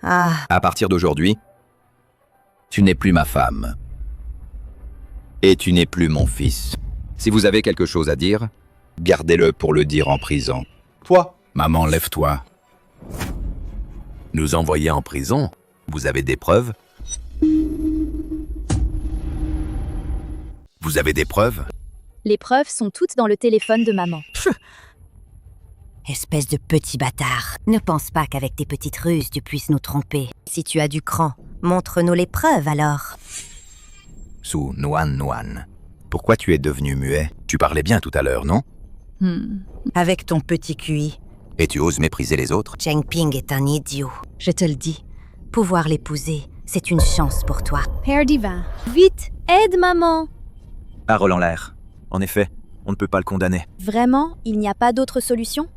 Ah, À partir d'aujourd'hui, tu n'es plus ma femme. Et tu n'es plus mon fils. Si vous avez quelque chose à dire, gardez-le pour le dire en prison. Toi, Maman, lève-toi. Nous envoyer en prison? Vous avez des preuves? Vous avez des preuves? Les preuves sont toutes dans le téléphone de maman. espèce de petit bâtard. Ne pense pas qu'avec tes petites ruses tu puisses nous tromper. Si tu as du cran, montre-nous les preuves alors. Su Nuan Nuan, pourquoi tu es devenu muet? Tu parlais bien tout à l'heure, non? Avec ton petit QI. Et tu oses mépriser les autres? Cheng Ping est un idiot. Je te le dis. Pouvoir l'épouser, c'est une chance pour toi. Père divin, vite, aide maman! Parole en l'air. En effet, on ne peut pas le condamner. Vraiment, il n'y a pas d'autre solution?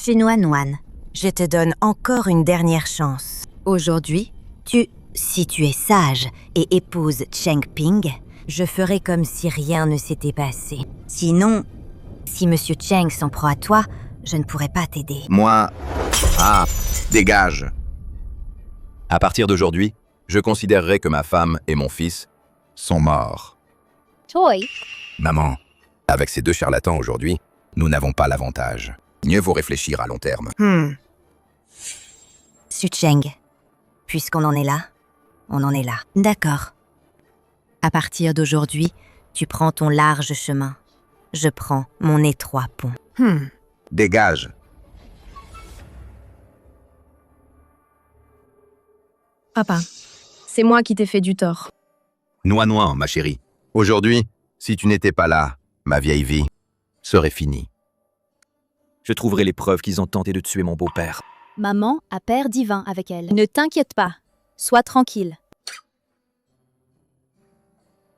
Nuan Nuan, je te donne encore une dernière chance. Aujourd'hui, si tu es sage et épouses Cheng Ping, je ferai comme si rien ne s'était passé. Sinon, si Monsieur Cheng s'en prend à toi, je ne pourrai pas t'aider. Moi... Ah, dégage. À partir d'aujourd'hui, je considérerai que ma femme et mon fils sont morts. Toy. Maman, avec ces deux charlatans aujourd'hui, nous n'avons pas l'avantage. Mieux vaut réfléchir à long terme. Su Cheng, puisqu'on en est là, on en est là. D'accord. À partir d'aujourd'hui, tu prends ton large chemin. Je prends mon étroit pont. Dégage. Papa, c'est moi qui t'ai fait du tort. Noix, ma chérie. Aujourd'hui, si tu n'étais pas là, ma vieille vie serait finie. Je trouverai les preuves qu'ils ont tenté de tuer mon beau-père. Maman a Père divin avec elle. Ne t'inquiète pas, sois tranquille.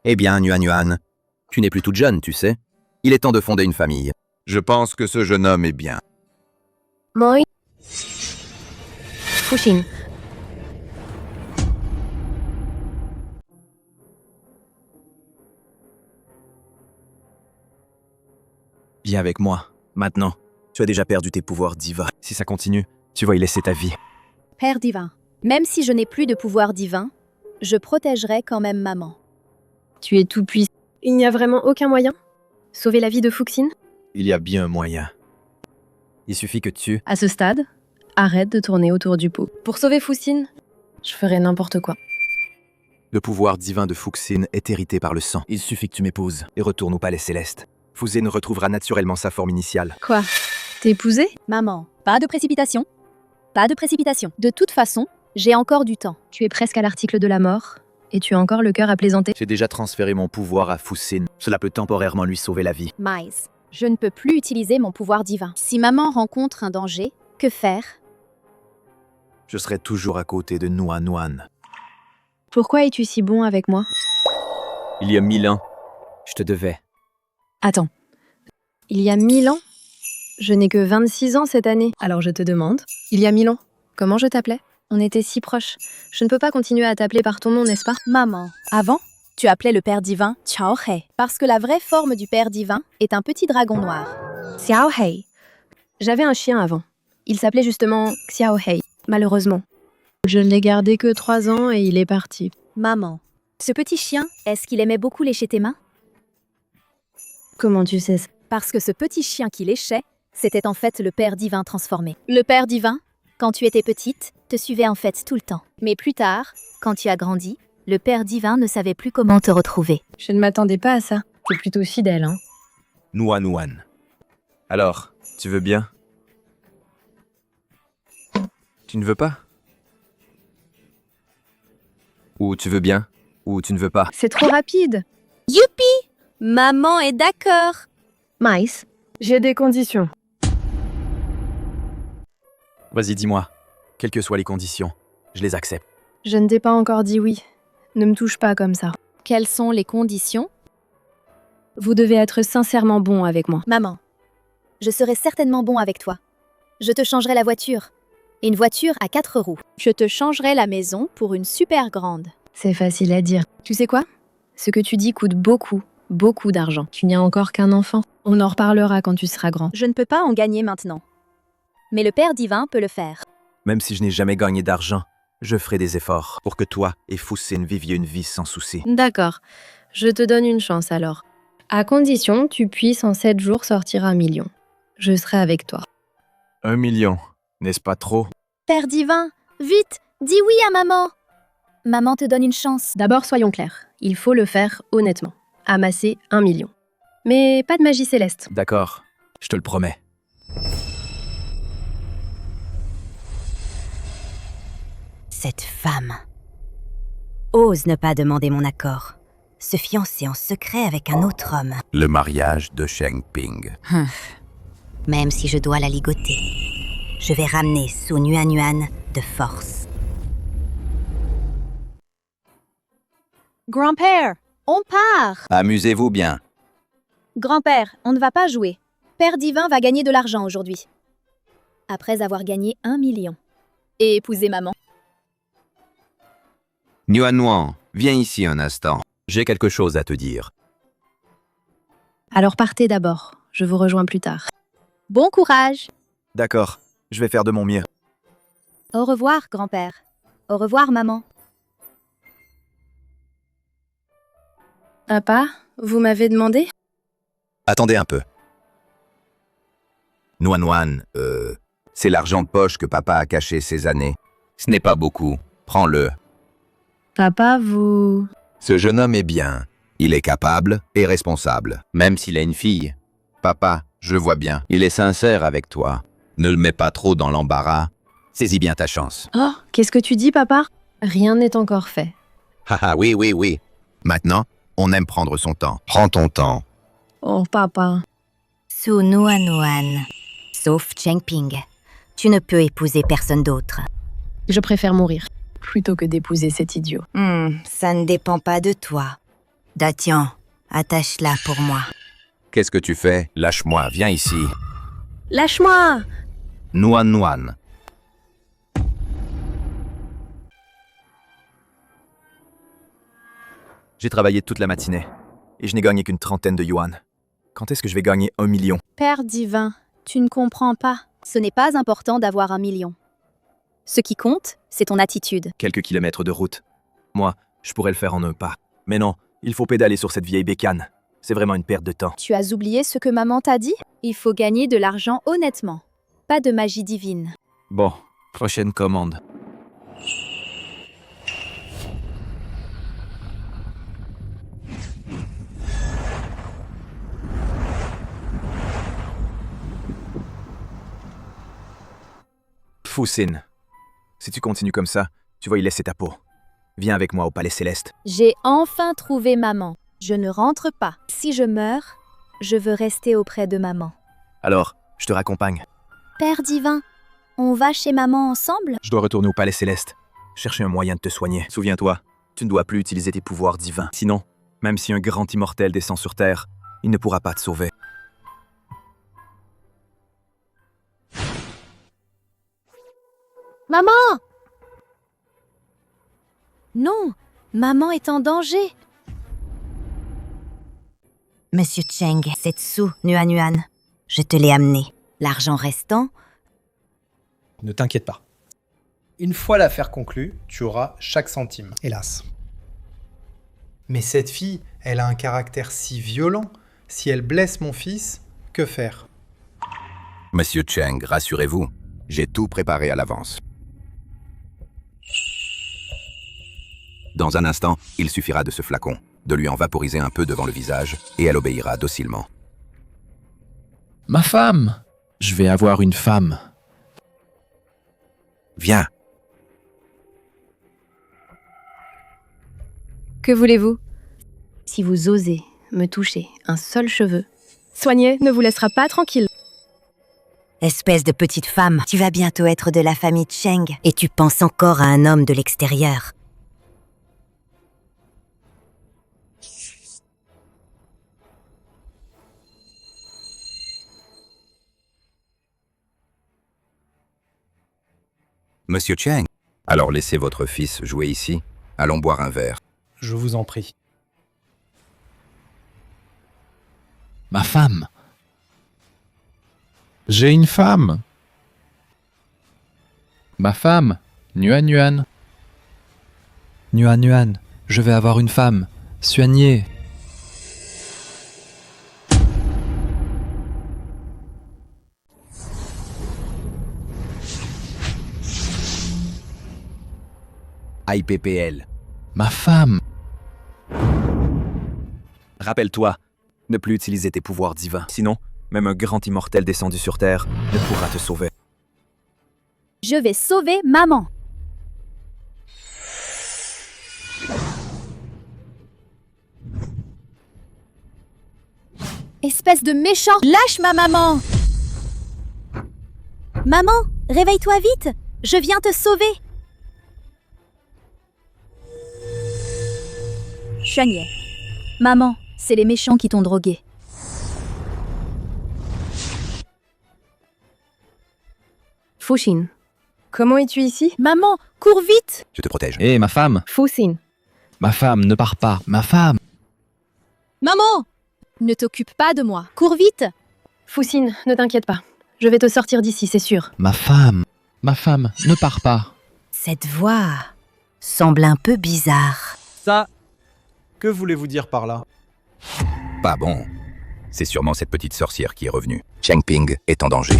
Eh bien, Nuan Nuan, tu n'es plus toute jeune, tu sais. Il est temps de fonder une famille. Je pense que ce jeune homme est bien. Moi. Fuxin. Viens avec moi, maintenant. Tu as déjà perdu tes pouvoirs divins. Si ça continue, tu vas y laisser ta vie. Père divin, même si je n'ai plus de pouvoir divin, je protégerai quand même maman. Tu es tout puissant. Il n'y a vraiment aucun moyen? Sauver la vie de Fuxin? Il y a bien un moyen. Il suffit que tu... À ce stade, arrête de tourner autour du pot. Pour sauver Fuxin, je ferai n'importe quoi. Le pouvoir divin de Fuxin est hérité par le sang. Il suffit que tu m'épouses et retourne au palais céleste. Fuxin retrouvera naturellement sa forme initiale. Quoi? T'es épousée? Maman, pas de précipitation. Pas de précipitation. De toute façon, j'ai encore du temps. Tu es presque à l'article de la mort, et tu as encore le cœur à plaisanter. J'ai déjà transféré mon pouvoir à Fuxin. Cela peut temporairement lui sauver la vie. Miles, je ne peux plus utiliser mon pouvoir divin. Si maman rencontre un danger, que faire? Je serai toujours à côté de Nuan Nuan. Pourquoi es-tu si bon avec moi? Il y a 1000 ans, je te devais. Attends. Il y a 1000 ans? Je n'ai que 26 ans cette année. Alors je te demande, il y a 1000 ans, comment je t'appelais? On était si proches. Je ne peux pas continuer à t'appeler par ton nom, n'est-ce pas? Maman, avant, tu appelais le Père divin Xiao He, parce que la vraie forme du Père divin est un petit dragon noir. Xiao He. J'avais un chien avant. Il s'appelait justement Xiao He, malheureusement. Je ne l'ai gardé que 3 ans et il est parti. Maman, ce petit chien, est-ce qu'il aimait beaucoup lécher tes mains? Comment tu sais ça? Parce que ce petit chien qui léchait, c'était en fait le Père divin transformé. Le Père divin, quand tu étais petite, te suivait en fait tout le temps. Mais plus tard, quand tu as grandi, le Père divin ne savait plus comment te retrouver. Je ne m'attendais pas à ça. T'es plutôt fidèle, hein? Nuan Nuan. Alors, tu veux bien? Tu ne veux pas? Ou tu veux bien? Ou tu ne veux pas? C'est trop rapide. Youpi! Maman est d'accord. Miles, j'ai des conditions. Vas-y, dis-moi. Quelles que soient les conditions, je les accepte. Je ne t'ai pas encore dit oui. Ne me touche pas comme ça. Quelles sont les conditions? Vous devez être sincèrement bon avec moi. Maman, je serai certainement bon avec toi. Je te changerai la voiture. Une voiture à 4 roues. Je te changerai la maison pour une super grande. C'est facile à dire. Tu sais quoi? Ce que tu dis coûte beaucoup, beaucoup d'argent. Tu n'as encore qu'un enfant. On en reparlera quand tu seras grand. Je ne peux pas en gagner maintenant. Mais le Père divin peut le faire. Même si je n'ai jamais gagné d'argent, je ferai des efforts pour que toi et Fuxin viviez une vie sans souci. D'accord. Je te donne une chance alors. À condition que tu puisses en 7 jours sortir 1 million. Je serai avec toi. 1 million, n'est-ce pas trop? Père divin, vite, dis oui à maman. Maman te donne une chance. D'abord, soyons clairs. Il faut le faire honnêtement. Amasser 1 million. Mais pas de magie céleste. D'accord, je te le promets. Cette femme ose ne pas demander mon accord. Se fiancer en secret avec un autre homme. Le mariage de Sheng Ping. Même si je dois la ligoter, je vais ramener Su Nuan Nuan de force. Grand-père, on part. Amusez-vous bien. Grand-père, on ne va pas jouer. Père divin va gagner de l'argent aujourd'hui. Après avoir gagné 1 million. Et épouser maman. Nuan Nuan, viens ici un instant. J'ai quelque chose à te dire. Alors partez d'abord. Je vous rejoins plus tard. Bon courage. D'accord, je vais faire de mon mieux. Au revoir, grand-père. Au revoir, maman. Papa, vous m'avez demandé? Attendez un peu. Nuan Nuan, c'est l'argent de poche que papa a caché ces années. Ce n'est pas beaucoup. Prends-le. Papa, vous... Ce jeune homme est bien. Il est capable et responsable, même s'il a une fille. Papa, je vois bien. Il est sincère avec toi. Ne le mets pas trop dans l'embarras. Saisis bien ta chance. Oh, qu'est-ce que tu dis, papa? Rien n'est encore fait. Haha, oui, oui, oui. Maintenant, on aime prendre son temps. Prends ton temps. Oh, papa. Su Nuan Nuan. Sauf Sheng Ping. Tu ne peux épouser personne d'autre. Je préfère mourir, plutôt que d'épouser cet idiot. Ça ne dépend pas de toi. Datian, attache-la pour moi. Qu'est-ce que tu fais? Lâche-moi, viens ici. Lâche-moi! Nuan Nuan. J'ai travaillé toute la matinée et je n'ai gagné qu'une 30aine de yuan. Quand est-ce que je vais gagner 1 million? Père divin, tu ne comprends pas. Ce n'est pas important d'avoir 1 million. Ce qui compte, c'est ton attitude. Quelques kilomètres de route. Moi, je pourrais le faire en un pas. Mais non, Il faut pédaler sur cette vieille bécane. C'est vraiment une perte de temps. Tu as oublié ce que maman t'a dit? Il faut gagner de l'argent honnêtement. Pas de magie divine. Bon, prochaine commande. Foussine, si tu continues comme ça, tu vas y laisser ta peau. Viens avec moi au Palais Céleste. J'ai enfin trouvé maman. Je ne rentre pas. Si je meurs, je veux rester auprès de maman. Alors, je te raccompagne. Père divin, on va chez maman ensemble? Je dois retourner au Palais Céleste. Chercher un moyen de te soigner. Souviens-toi, tu ne dois plus utiliser tes pouvoirs divins. Sinon, même si un grand immortel descend sur Terre, il ne pourra pas te sauver. Maman! Non, maman est en danger. Monsieur Cheng, Setsu, Nuan, je te l'ai amené. L'argent restant... Ne t'inquiète pas. Une fois l'affaire conclue, tu auras chaque centime, hélas. Mais cette fille, elle a un caractère si violent. Si elle blesse mon fils, que faire? Monsieur Cheng, rassurez-vous, j'ai tout préparé à l'avance. Dans un instant, il suffira de ce flacon, de lui en vaporiser un peu devant le visage, et elle obéira docilement. Ma femme! Je vais avoir une femme. Viens. Que voulez-vous? Si vous osez me toucher un seul cheveu, Soigné ne vous laissera pas tranquille. Espèce de petite femme, tu vas bientôt être de la famille Cheng, et tu penses encore à un homme de l'extérieur. Monsieur Cheng, alors laissez votre fils jouer ici. Allons boire un verre. Je vous en prie. Ma femme. J'ai une femme. Ma femme. Nuan. Nuan, je vais avoir une femme. Soigné. IPPL. Ma femme. Rappelle-toi, ne plus utiliser tes pouvoirs divins. Sinon, même un grand immortel descendu sur Terre ne pourra te sauver. Je vais sauver maman. Espèce de méchant! Lâche ma maman! Maman, réveille-toi vite! Je viens te sauver! Chanier. Maman, c'est les méchants qui t'ont drogué. Fuxin, comment es-tu ici? Maman, cours vite! Je te protège. Hé, ma femme. Fuxin. Ma femme, ne pars pas. Ma femme. Maman! Ne t'occupe pas de moi. Cours vite! Fuxin, ne t'inquiète pas. Je vais te sortir d'ici, c'est sûr. Ma femme. Ma femme, ne pars pas. Cette voix semble un peu bizarre. Ça, que voulez-vous dire par là? Pas bon. C'est sûrement cette petite sorcière qui est revenue. Cheng Ping est en danger.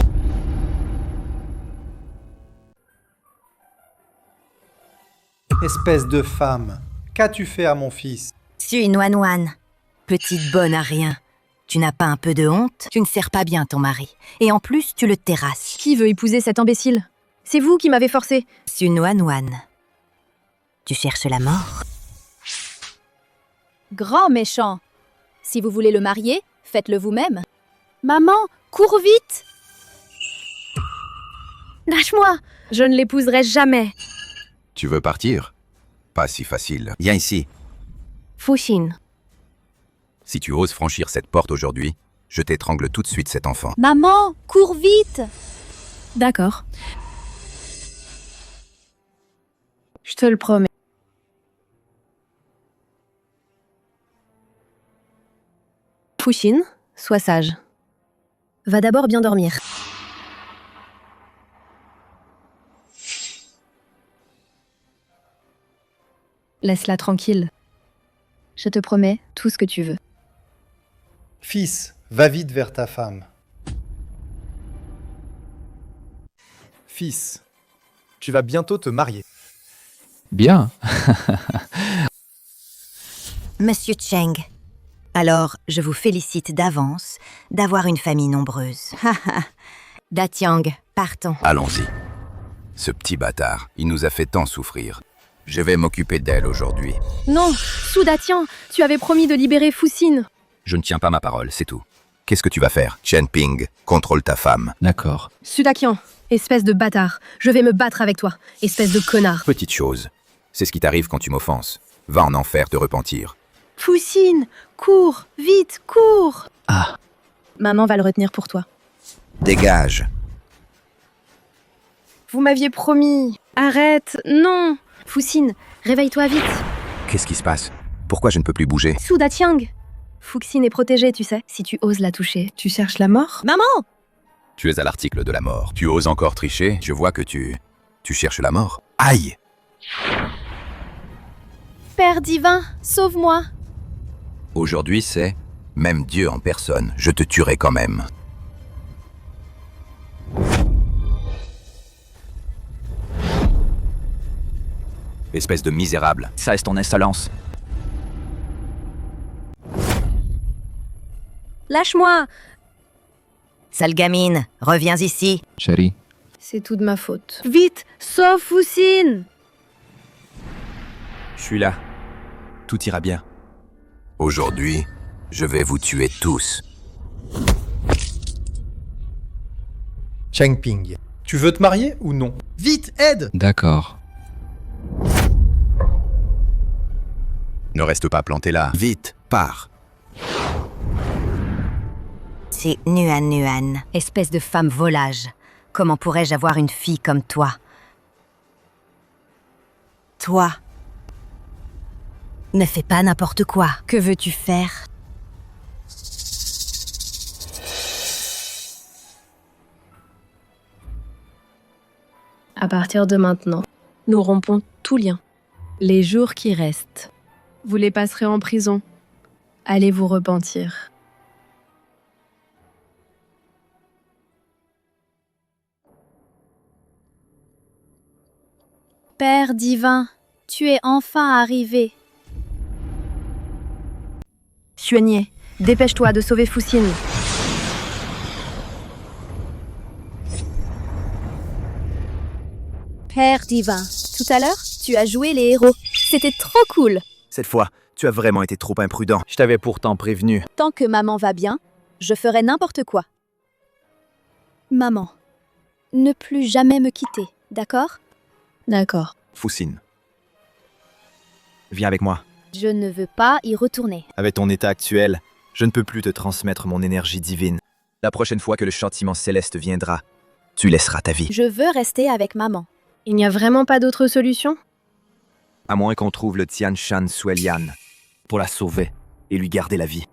Espèce de femme, qu'as-tu fait à mon fils? Suis Nuan, petite bonne à rien. Tu n'as pas un peu de honte? Tu ne sers pas bien ton mari. Et en plus, tu le terrasses. Qui veut épouser cet imbécile? C'est vous qui m'avez forcé. Suis Nuan. Tu cherches la mort? Grand méchant! Si vous voulez le marier, faites-le vous-même. Maman, cours vite! Lâche-moi! Je ne l'épouserai jamais. Tu veux partir? Pas si facile. Viens ici. Fuxin. Si tu oses franchir cette porte aujourd'hui, je t'étrangle tout de suite cet enfant. Maman, cours vite! D'accord. Je te le promets. Fuxin, sois sage. Va d'abord bien dormir. Laisse-la tranquille. Je te promets tout ce que tu veux. Fils, va vite vers ta femme. Fils, tu vas bientôt te marier. Bien. Monsieur Cheng, alors je vous félicite d'avance d'avoir une famille nombreuse. Datiang, partons. Allons-y. Ce petit bâtard, il nous a fait tant souffrir. Je vais m'occuper d'elle aujourd'hui. Non, Su Datian, tu avais promis de libérer Fuxin. Je ne tiens pas ma parole, c'est tout. Qu'est-ce que tu vas faire? Chen Ping, contrôle ta femme. D'accord. Su Dakian, espèce de bâtard, je vais me battre avec toi, espèce de connard. Petite chose. C'est ce qui t'arrive quand tu m'offenses. Va en enfer te repentir. Fuxin, cours, vite, cours. Ah. Maman va le retenir pour toi. Dégage. Vous m'aviez promis. Arrête, non. Fuxin, réveille-toi vite. Qu'est-ce qui se passe? Pourquoi je ne peux plus bouger? Su Datiang. Fuxin est protégée, tu sais. Si tu oses la toucher, tu cherches la mort? Maman! Tu es à l'article de la mort. Tu oses encore tricher? Je vois que tu cherches la mort. Aïe! Père divin, sauve-moi. Aujourd'hui, c'est même Dieu en personne. Je te tuerai quand même. Espèce de misérable. Ça est ton insolence. Lâche-moi. Sale gamine, reviens ici. Chérie. C'est tout de ma faute. Vite, sauve Fuxin. Je suis là. Tout ira bien. Aujourd'hui, je vais vous tuer tous. Cheng Ping, tu veux te marier ou non? Vite, aide! D'accord. Ne reste pas planté là. Vite, pars. C'est Nuan Nuan, espèce de femme volage. Comment pourrais-je avoir une fille comme toi? Toi. Ne fais pas n'importe quoi. Que veux-tu faire? À partir de maintenant, nous rompons tout lien. Les jours qui restent, vous les passerez en prison. Allez vous repentir. Père divin, tu es enfin arrivé. Xuanye, dépêche-toi de sauver Fuxin. Père divin, tout à l'heure, tu as joué les héros. C'était trop cool. Cette fois, tu as vraiment été trop imprudent. Je t'avais pourtant prévenu. Tant que maman va bien, je ferai n'importe quoi. Maman, ne plus jamais me quitter, d'accord? D'accord. Fuxin. Viens avec moi. Je ne veux pas y retourner. Avec ton état actuel, je ne peux plus te transmettre mon énergie divine. La prochaine fois que le châtiment céleste viendra, tu laisseras ta vie. Je veux rester avec maman. Il n'y a vraiment pas d'autre solution? À moins qu'on trouve le Tian Shan Suelian pour la sauver et lui garder la vie.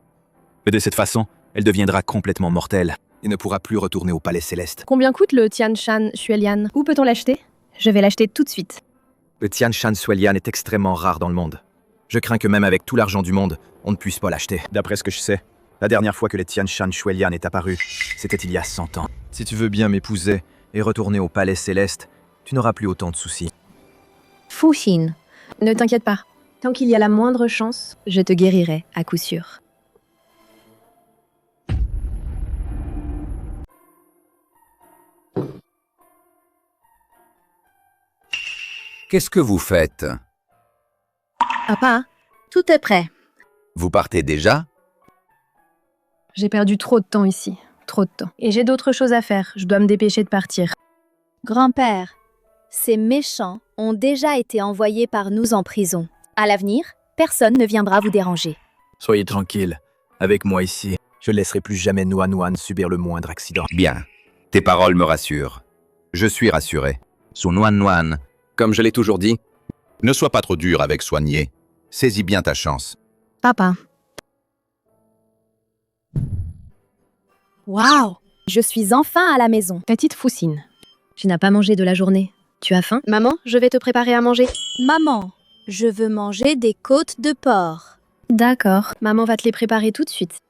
Mais de cette façon, elle deviendra complètement mortelle et ne pourra plus retourner au palais céleste. Combien coûte le Tian Shan Xuelian? Où peut-on l'acheter? Je vais l'acheter tout de suite. Le Tian Shan Suelian est extrêmement rare dans le monde. Je crains que même avec tout l'argent du monde, on ne puisse pas l'acheter. D'après ce que je sais, la dernière fois que le Tian Shan Xuelian est apparu, c'était il y a 100 ans. Si tu veux bien m'épouser et retourner au palais céleste, tu n'auras plus autant de soucis. Fuxin, Ne t'inquiète pas. Tant qu'il y a la moindre chance, je te guérirai à coup sûr. Qu'est-ce que vous faites? Papa, tout est prêt. Vous partez déjà? J'ai perdu trop de temps ici. Trop de temps. Et j'ai d'autres choses à faire. Je dois me dépêcher de partir. Grand-père, ces méchants ont déjà été envoyés par nous en prison. À l'avenir, personne ne viendra vous déranger. Soyez tranquille. Avec moi ici, je ne laisserai plus jamais Nuan Nuan subir le moindre accident. Bien. Tes paroles me rassurent. Je suis rassuré. Son Nuan Nuan, comme je l'ai toujours dit, ne sois pas trop dur avec Soigné. Saisis bien ta chance. Papa. Waouh! Je suis enfin à la maison. Petite Fuxin, tu n'as pas mangé de la journée. Tu as faim? Maman, je vais te préparer à manger. Maman, je veux manger des côtes de porc. D'accord, maman va te les préparer tout de suite.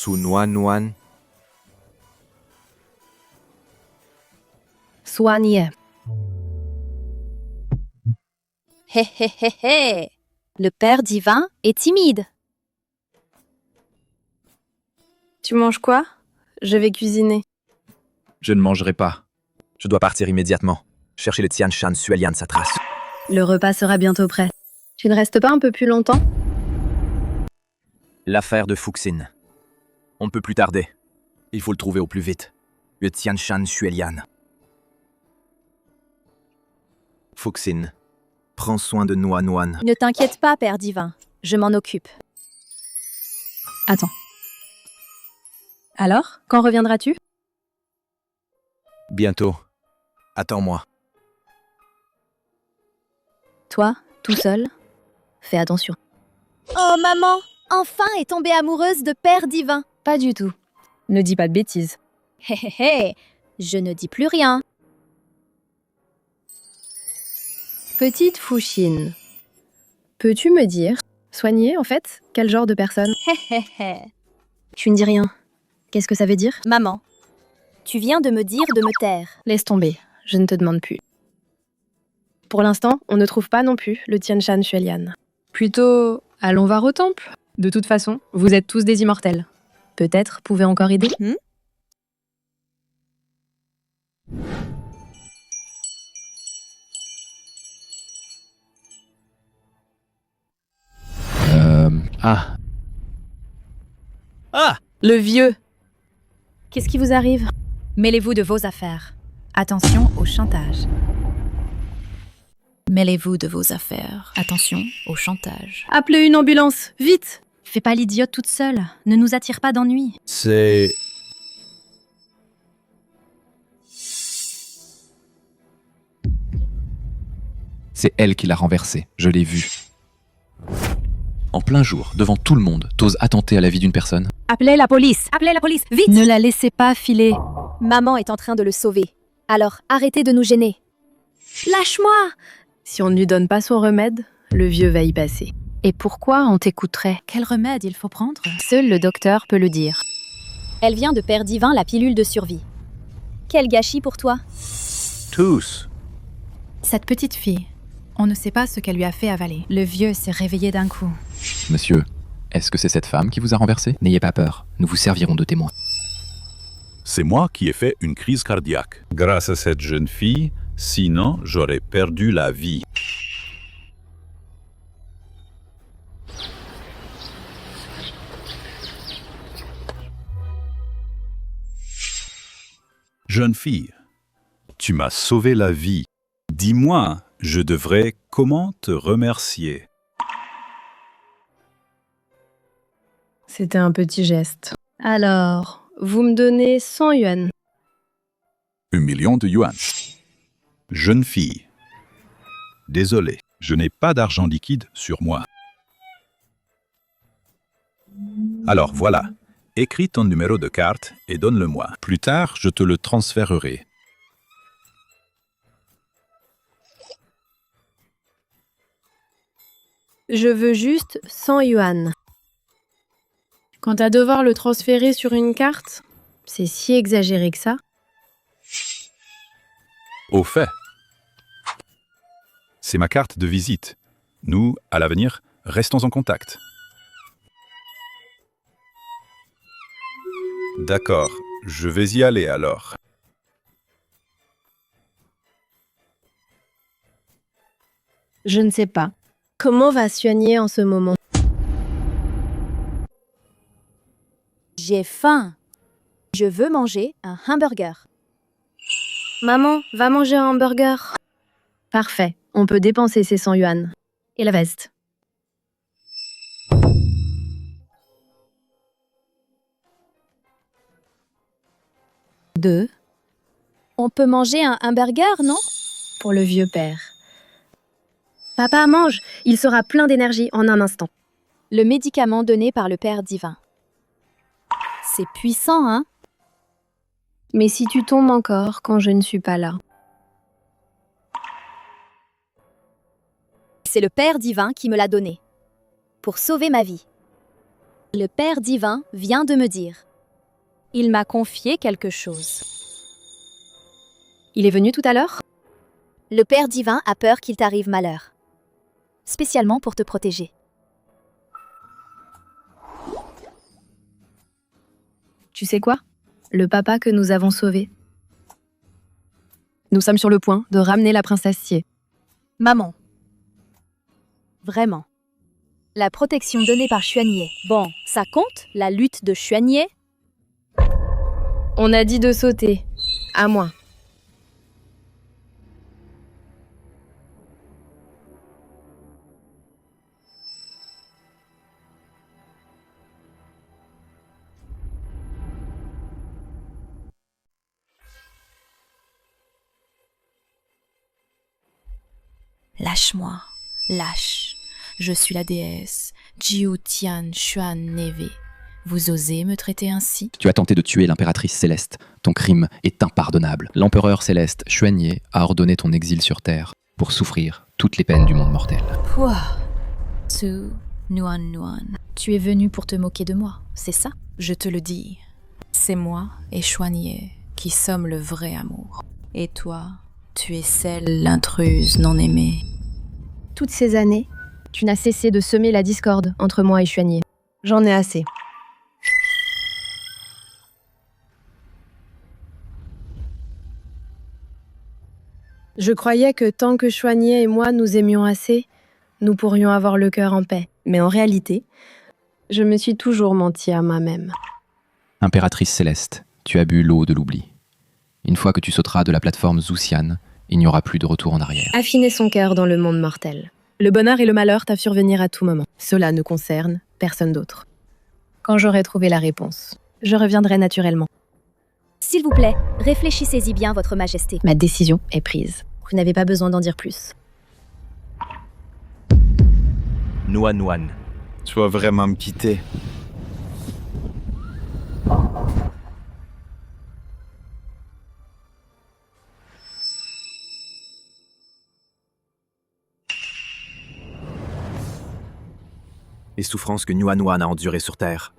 Su Nuan Nuan. Soigné. Hé hé hé hé. Le Père divin est timide. Tu manges quoi? Je vais cuisiner. Je ne mangerai pas. Je dois partir immédiatement. Chercher le Tian Shan Suelian sa trace. Le repas sera bientôt prêt. Tu ne restes pas un peu plus longtemps? L'affaire de Fuxin. On ne peut plus tarder. Il faut le trouver au plus vite. Le Tian Shan Suelian. Fuxin, prends soin de Nuan Nuan. Ne t'inquiète pas, Père divin. Je m'en occupe. Attends. Alors, quand reviendras-tu? Bientôt. Attends-moi. Toi, tout seul, fais attention. Oh maman, enfin est tombée amoureuse de Père divin. Pas du tout. Ne dis pas de bêtises. Hé hé hé, je ne dis plus rien. Petite Fuxin, peux-tu me dire, soigner en fait, quel genre de personne? Hé hé hé. Tu ne dis rien. Qu'est-ce que ça veut dire? Maman, tu viens de me dire de me taire. Laisse tomber, je ne te demande plus. Pour l'instant, on ne trouve pas non plus le Tian Shan Suelian. Plutôt, allons voir au temple. De toute façon, vous êtes tous des immortels. Peut-être pouvez encore aider. Ah, Ah! Le vieux! Qu'est-ce qui vous arrive? Mêlez-vous de vos affaires. Attention au chantage. Mêlez-vous de vos affaires. Attention au chantage. Appelez une ambulance, vite! Fais pas l'idiote toute seule. Ne nous attire pas d'ennui. C'est... c'est elle qui l'a renversé. Je l'ai vu. En plein jour, devant tout le monde, t'oses attenter à la vie d'une personne? Appelez la police! Appelez la police, vite! Ne la laissez pas filer. Maman est en train de le sauver. Alors arrêtez de nous gêner. Lâche-moi! Si on ne lui donne pas son remède, le vieux va y passer. Et pourquoi on t'écouterait? Quel remède il faut prendre? Seul le docteur peut le dire. Elle vient de Père divin, la pilule de survie. Quel gâchis pour toi. Tous. Cette petite fille, on ne sait pas ce qu'elle lui a fait avaler. Le vieux s'est réveillé d'un coup. Monsieur, est-ce que c'est cette femme qui vous a renversé? N'ayez pas peur, nous vous servirons de témoin. C'est moi qui ai fait une crise cardiaque. Grâce à cette jeune fille, sinon j'aurais perdu la vie. Jeune fille, tu m'as sauvé la vie. Dis-moi, je devrais comment te remercier? C'était un petit geste. Alors, vous me donnez 100 yuan. 1 million de yuan. Jeune fille, désolé, je n'ai pas d'argent liquide sur moi. Alors voilà, écris ton numéro de carte et donne-le-moi. Plus tard, je te le transférerai. Je veux juste 100 yuan. Quant à devoir le transférer sur une carte, c'est si exagéré que ça. Au fait, c'est ma carte de visite. Nous, à l'avenir, restons en contact. D'accord, je vais y aller alors. Je ne sais pas. Comment va soigner en ce moment? J'ai faim. Je veux manger un hamburger. Maman, va manger un hamburger. Parfait, on peut dépenser ces 100 yuan. Et la veste. Deux. On peut manger un hamburger, non? Pour le vieux père. Papa, mange. Il sera plein d'énergie en un instant. Le médicament donné par le Père divin. C'est puissant, hein? Mais si tu tombes encore quand je ne suis pas là? C'est le Père divin qui me l'a donné. Pour sauver ma vie. Le Père divin vient de me dire. Il m'a confié quelque chose. Il est venu tout à l'heure? Le Père divin a peur qu'il t'arrive malheur. Spécialement pour te protéger. Tu sais quoi? Le papa que nous avons sauvé. Nous sommes sur le point de ramener la princesse Xie. Maman. Vraiment. La protection donnée par Xuanye. Bon, ça compte, la lutte de Xuanye? On a dit de sauter. À moi. Lâche-moi, lâche. Je suis la déesse Jiu Tian Xuan Neve. Vous osez me traiter ainsi? Tu as tenté de tuer l'impératrice céleste. Ton crime est impardonnable. L'empereur céleste Xuanye a ordonné ton exil sur Terre pour souffrir toutes les peines du monde mortel. Pouah. Su Nuan Nuan. Tu es venu pour te moquer de moi, c'est ça? Je te le dis. C'est moi et Xuanye qui sommes le vrai amour. Et toi, tu es celle, l'intruse non aimée. Toutes ces années, tu n'as cessé de semer la discorde entre moi et Xuanye. J'en ai assez. Je croyais que tant que Xuanye et moi nous aimions assez, nous pourrions avoir le cœur en paix. Mais en réalité, je me suis toujours menti à moi-même. Impératrice céleste, tu as bu l'eau de l'oubli. Une fois que tu sauteras de la plateforme Zuxian, il n'y aura plus de retour en arrière. Affiner son cœur dans le monde mortel. Le bonheur et le malheur t'affurent survenir à tout moment. Cela ne concerne personne d'autre. Quand j'aurai trouvé la réponse, je reviendrai naturellement. S'il vous plaît, réfléchissez-y bien, Votre Majesté. Ma décision est prise. Vous n'avez pas besoin d'en dire plus. Nuan Nuan. Tu vas vraiment me quitter. Les souffrances que Nuan Nuan a endurées sur Terre,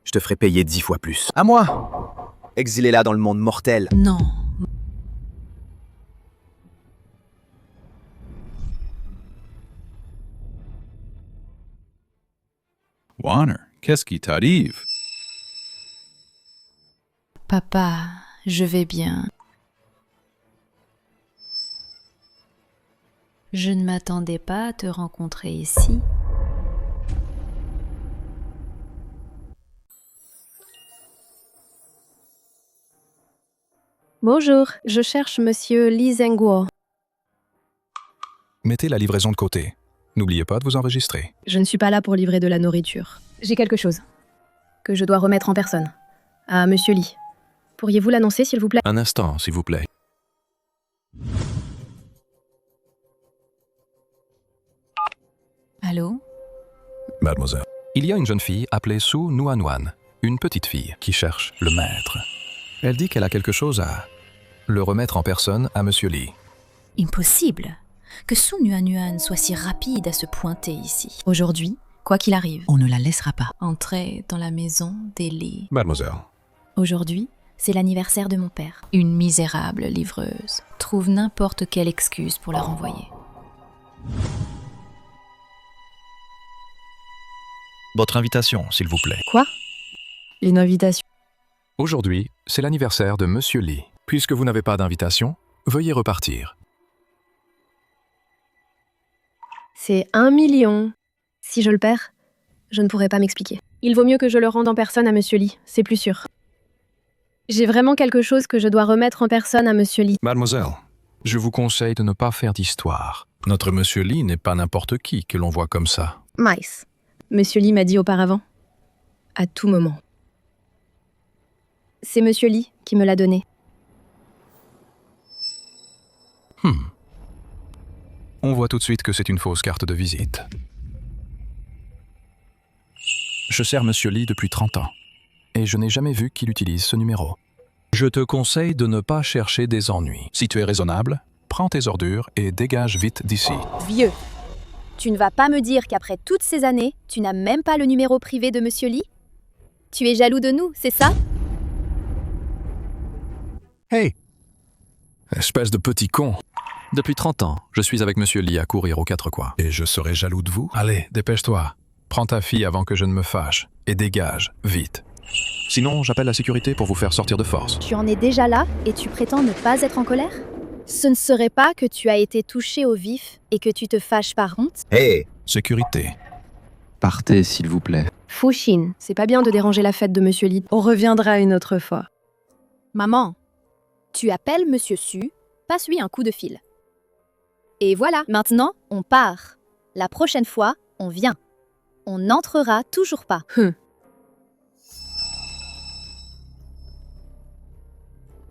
je te ferai payer 10 fois plus. À moi! Exilez-la dans le monde mortel. Non. Warner, qu'est-ce qui t'arrive? Papa, je vais bien. Je ne m'attendais pas à te rencontrer ici. Bonjour, je cherche Monsieur Li Zhenguo. Mettez la livraison de côté. N'oubliez pas de vous enregistrer. Je ne suis pas là pour livrer de la nourriture. J'ai quelque chose que je dois remettre en personne. À Monsieur Li. Pourriez-vous l'annoncer, s'il vous plaît? Un instant, s'il vous plaît. Allô? Mademoiselle. Il y a une jeune fille appelée Su Nuan Nuan, une petite fille qui cherche le maître. Elle dit qu'elle a quelque chose à le remettre en personne à Monsieur Li. Impossible que Su Nuan Nuan soit si rapide à se pointer ici. Aujourd'hui, quoi qu'il arrive, on ne la laissera pas. Entrez dans la maison des Li. Mademoiselle. Aujourd'hui, c'est l'anniversaire de mon père. Une misérable livreuse trouve n'importe quelle excuse pour la renvoyer. Votre invitation, s'il vous plaît. Quoi? Une invitation? Aujourd'hui, c'est l'anniversaire de Monsieur Li. Puisque vous n'avez pas d'invitation, veuillez repartir. C'est 1 million. Si je le perds, je ne pourrai pas m'expliquer. Il vaut mieux que je le rende en personne à Monsieur Li, c'est plus sûr. J'ai vraiment quelque chose que je dois remettre en personne à Monsieur Li. Mademoiselle, je vous conseille de ne pas faire d'histoire. Notre Monsieur Li n'est pas n'importe qui que l'on voit comme ça. Mice. Monsieur Li m'a dit auparavant. À tout moment. C'est Monsieur Li qui me l'a donné. On voit tout de suite que c'est une fausse carte de visite. Je sers Monsieur Li depuis 30 ans. et je n'ai jamais vu qu'il utilise ce numéro. Je te conseille de ne pas chercher des ennuis. Si tu es raisonnable, prends tes ordures et dégage vite d'ici. Vieux, tu ne vas pas me dire qu'après toutes ces années, tu n'as même pas le numéro privé de Monsieur Lee? Tu es jaloux de nous, c'est ça? Hey! Espèce de petit con. Depuis 30 ans, je suis avec Monsieur Lee à courir aux 4 coins. Et je serai jaloux de vous? Allez, dépêche-toi. Prends ta fille avant que je ne me fâche. Et dégage, vite. Sinon, j'appelle la sécurité pour vous faire sortir de force. Tu en es déjà là et tu prétends ne pas être en colère? Ce ne serait pas que tu as été touché au vif et que tu te fâches par honte? Hé! Sécurité. Partez, s'il vous plaît. Fushin, c'est pas bien de déranger la fête de Monsieur Lee. On reviendra une autre fois. Maman, tu appelles Monsieur Su, passe-lui un coup de fil. Et voilà, maintenant, on part. La prochaine fois, on vient. On n'entrera toujours pas.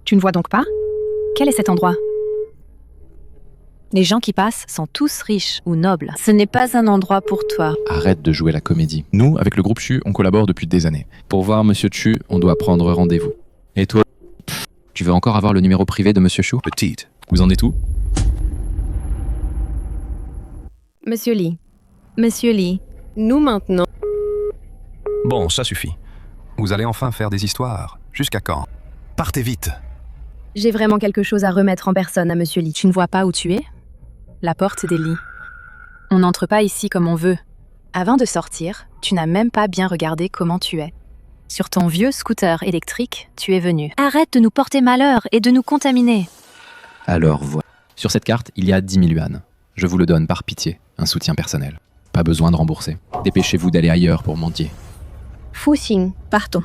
Tu ne vois donc pas? Quel est cet endroit? Les gens qui passent sont tous riches ou nobles. Ce n'est pas un endroit pour toi. Arrête de jouer la comédie. Nous, avec le groupe Chu, on collabore depuis des années. Pour voir Monsieur Chu, on doit prendre rendez-vous. Et toi? Tu veux encore avoir le numéro privé de Monsieur Chu? Petite. Vous en êtes où? Monsieur Lee. Monsieur Lee. Nous maintenant. Bon, ça suffit. Vous allez enfin faire des histoires. Jusqu'à quand? Partez vite. J'ai vraiment quelque chose à remettre en personne à Monsieur Lee. Tu ne vois pas où tu es? La porte des lits. On n'entre pas ici comme on veut. Avant de sortir, tu n'as même pas bien regardé comment tu es. Sur ton vieux scooter électrique, tu es venu. Arrête de nous porter malheur et de nous contaminer. Alors voilà. Sur cette carte, il y a 10 000 yuan. Je vous le donne par pitié, un soutien personnel. Pas besoin de rembourser. Dépêchez-vous d'aller ailleurs pour mendier. Fushin, partons.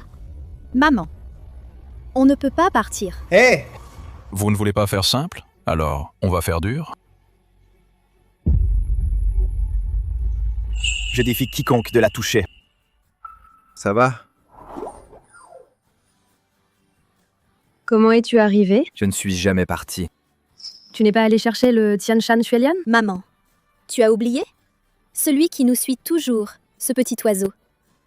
Maman, on ne peut pas partir. Hé! Vous ne voulez pas faire simple? Alors, on va faire dur? Je défie quiconque de la toucher. Ça va? Comment es-tu arrivé? Je ne suis jamais parti. Tu n'es pas allé chercher le Tianshan Xuelian? Maman, tu as oublié? Celui qui nous suit toujours, ce petit oiseau.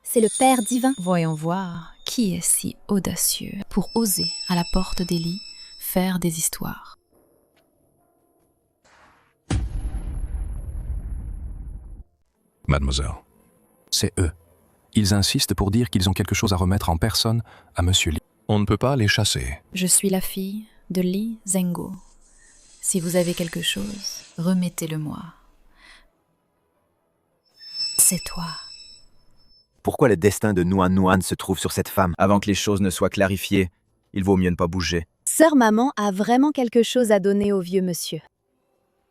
C'est le Père divin. Voyons voir qui est si audacieux pour oser, à la porte des lits, faire des histoires. Mademoiselle, c'est eux. Ils insistent pour dire qu'ils ont quelque chose à remettre en personne à Monsieur Lee. On ne peut pas les chasser. Je suis la fille de Li Zhengo. Si vous avez quelque chose, remettez-le-moi. C'est toi. Pourquoi le destin de Nuan Nuan se trouve sur cette femme? Avant que les choses ne soient clarifiées, il vaut mieux ne pas bouger. Sœur maman a vraiment quelque chose à donner au vieux monsieur.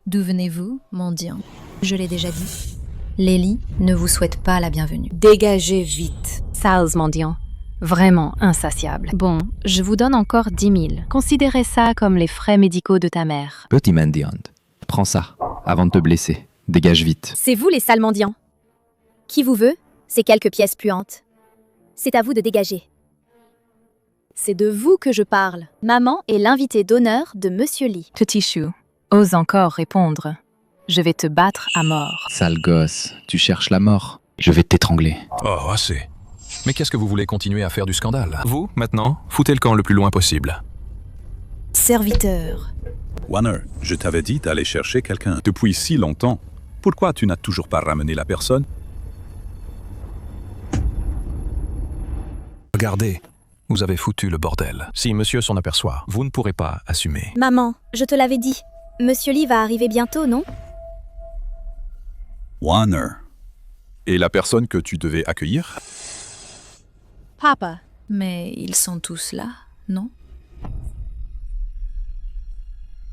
D'où venez-vous, mendiant? Je l'ai déjà dit. Les lits ne vous souhaitent pas la bienvenue. Dégagez vite. Sales mendiant. Vraiment insatiable. Bon, je vous donne encore 10 000. Considérez ça comme les frais médicaux de ta mère. Petit mendiant, prends ça, avant de te blesser. Dégage vite. C'est vous les sales mendiants. Qui vous veut, ces quelques pièces puantes. C'est à vous de dégager. C'est de vous que je parle. Maman est l'invitée d'honneur de Monsieur Lee. Petit chou, ose encore répondre. Je vais te battre à mort. Sale gosse, tu cherches la mort. Je vais t'étrangler. Oh, assez. Mais qu'est-ce que vous voulez continuer à faire du scandale? Vous, maintenant, foutez le camp le plus loin possible. Serviteur. Warner, je t'avais dit d'aller chercher quelqu'un depuis si longtemps. Pourquoi tu n'as toujours pas ramené la personne? Regardez, vous avez foutu le bordel. Si monsieur s'en aperçoit, vous ne pourrez pas assumer. Maman, je te l'avais dit. Monsieur Lee va arriver bientôt, non? Warner. Et la personne que tu devais accueillir? Papa. Mais ils sont tous là, non?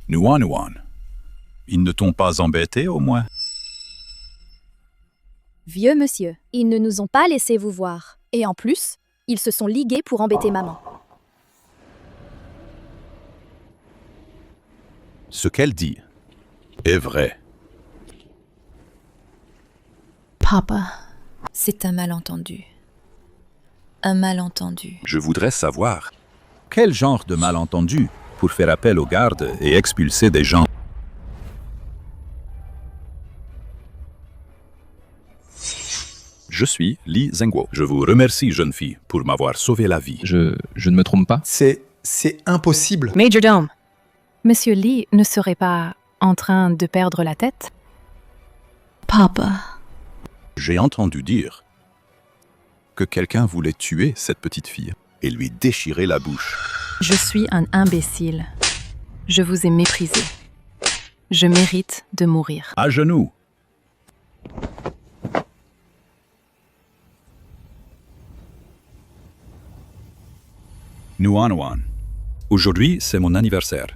Nuan Nuan. Ils ne t'ont pas embêté au moins? Vieux monsieur, ils ne nous ont pas laissé vous voir. Et en plus, ils se sont ligués pour embêter maman. Ce qu'elle dit est vrai. Papa, c'est un malentendu. Un malentendu. Je voudrais savoir quel genre de malentendu pour faire appel aux gardes et expulser des gens. Je suis Li Zhengguo. Je vous remercie, jeune fille, pour m'avoir sauvé la vie. Je ne me trompe pas? C'est impossible. Major Dome. Monsieur Lee ne serait pas en train de perdre la tête? Papa. J'ai entendu dire que quelqu'un voulait tuer cette petite fille et lui déchirer la bouche. Je suis un imbécile. Je vous ai méprisé. Je mérite de mourir. À genoux. Nuan. Aujourd'hui, c'est mon anniversaire.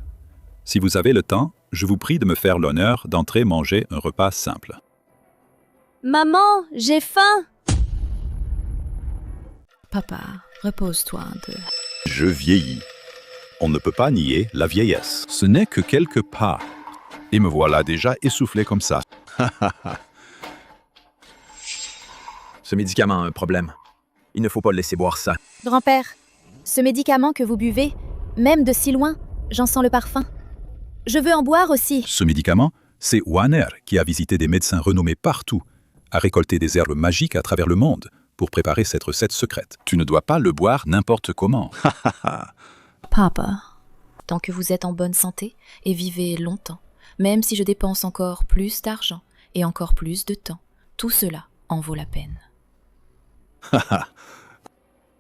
Si vous avez le temps, je vous prie de me faire l'honneur d'entrer manger un repas simple. Maman, j'ai faim! Papa, repose-toi un peu. Je vieillis. On ne peut pas nier la vieillesse. Ce n'est que quelques pas. Et me voilà déjà essoufflé comme ça. Ce médicament a un problème. Il ne faut pas le laisser boire ça. Grand-père, ce médicament que vous buvez, même de si loin, j'en sens le parfum. Je veux en boire aussi. Ce médicament, c'est Wanner qui a visité des médecins renommés partout, a récolté des herbes magiques à travers le monde pour préparer cette recette secrète. Tu ne dois pas le boire n'importe comment. Papa. Tant que vous êtes en bonne santé et vivez longtemps, même si je dépense encore plus d'argent et encore plus de temps, tout cela en vaut la peine.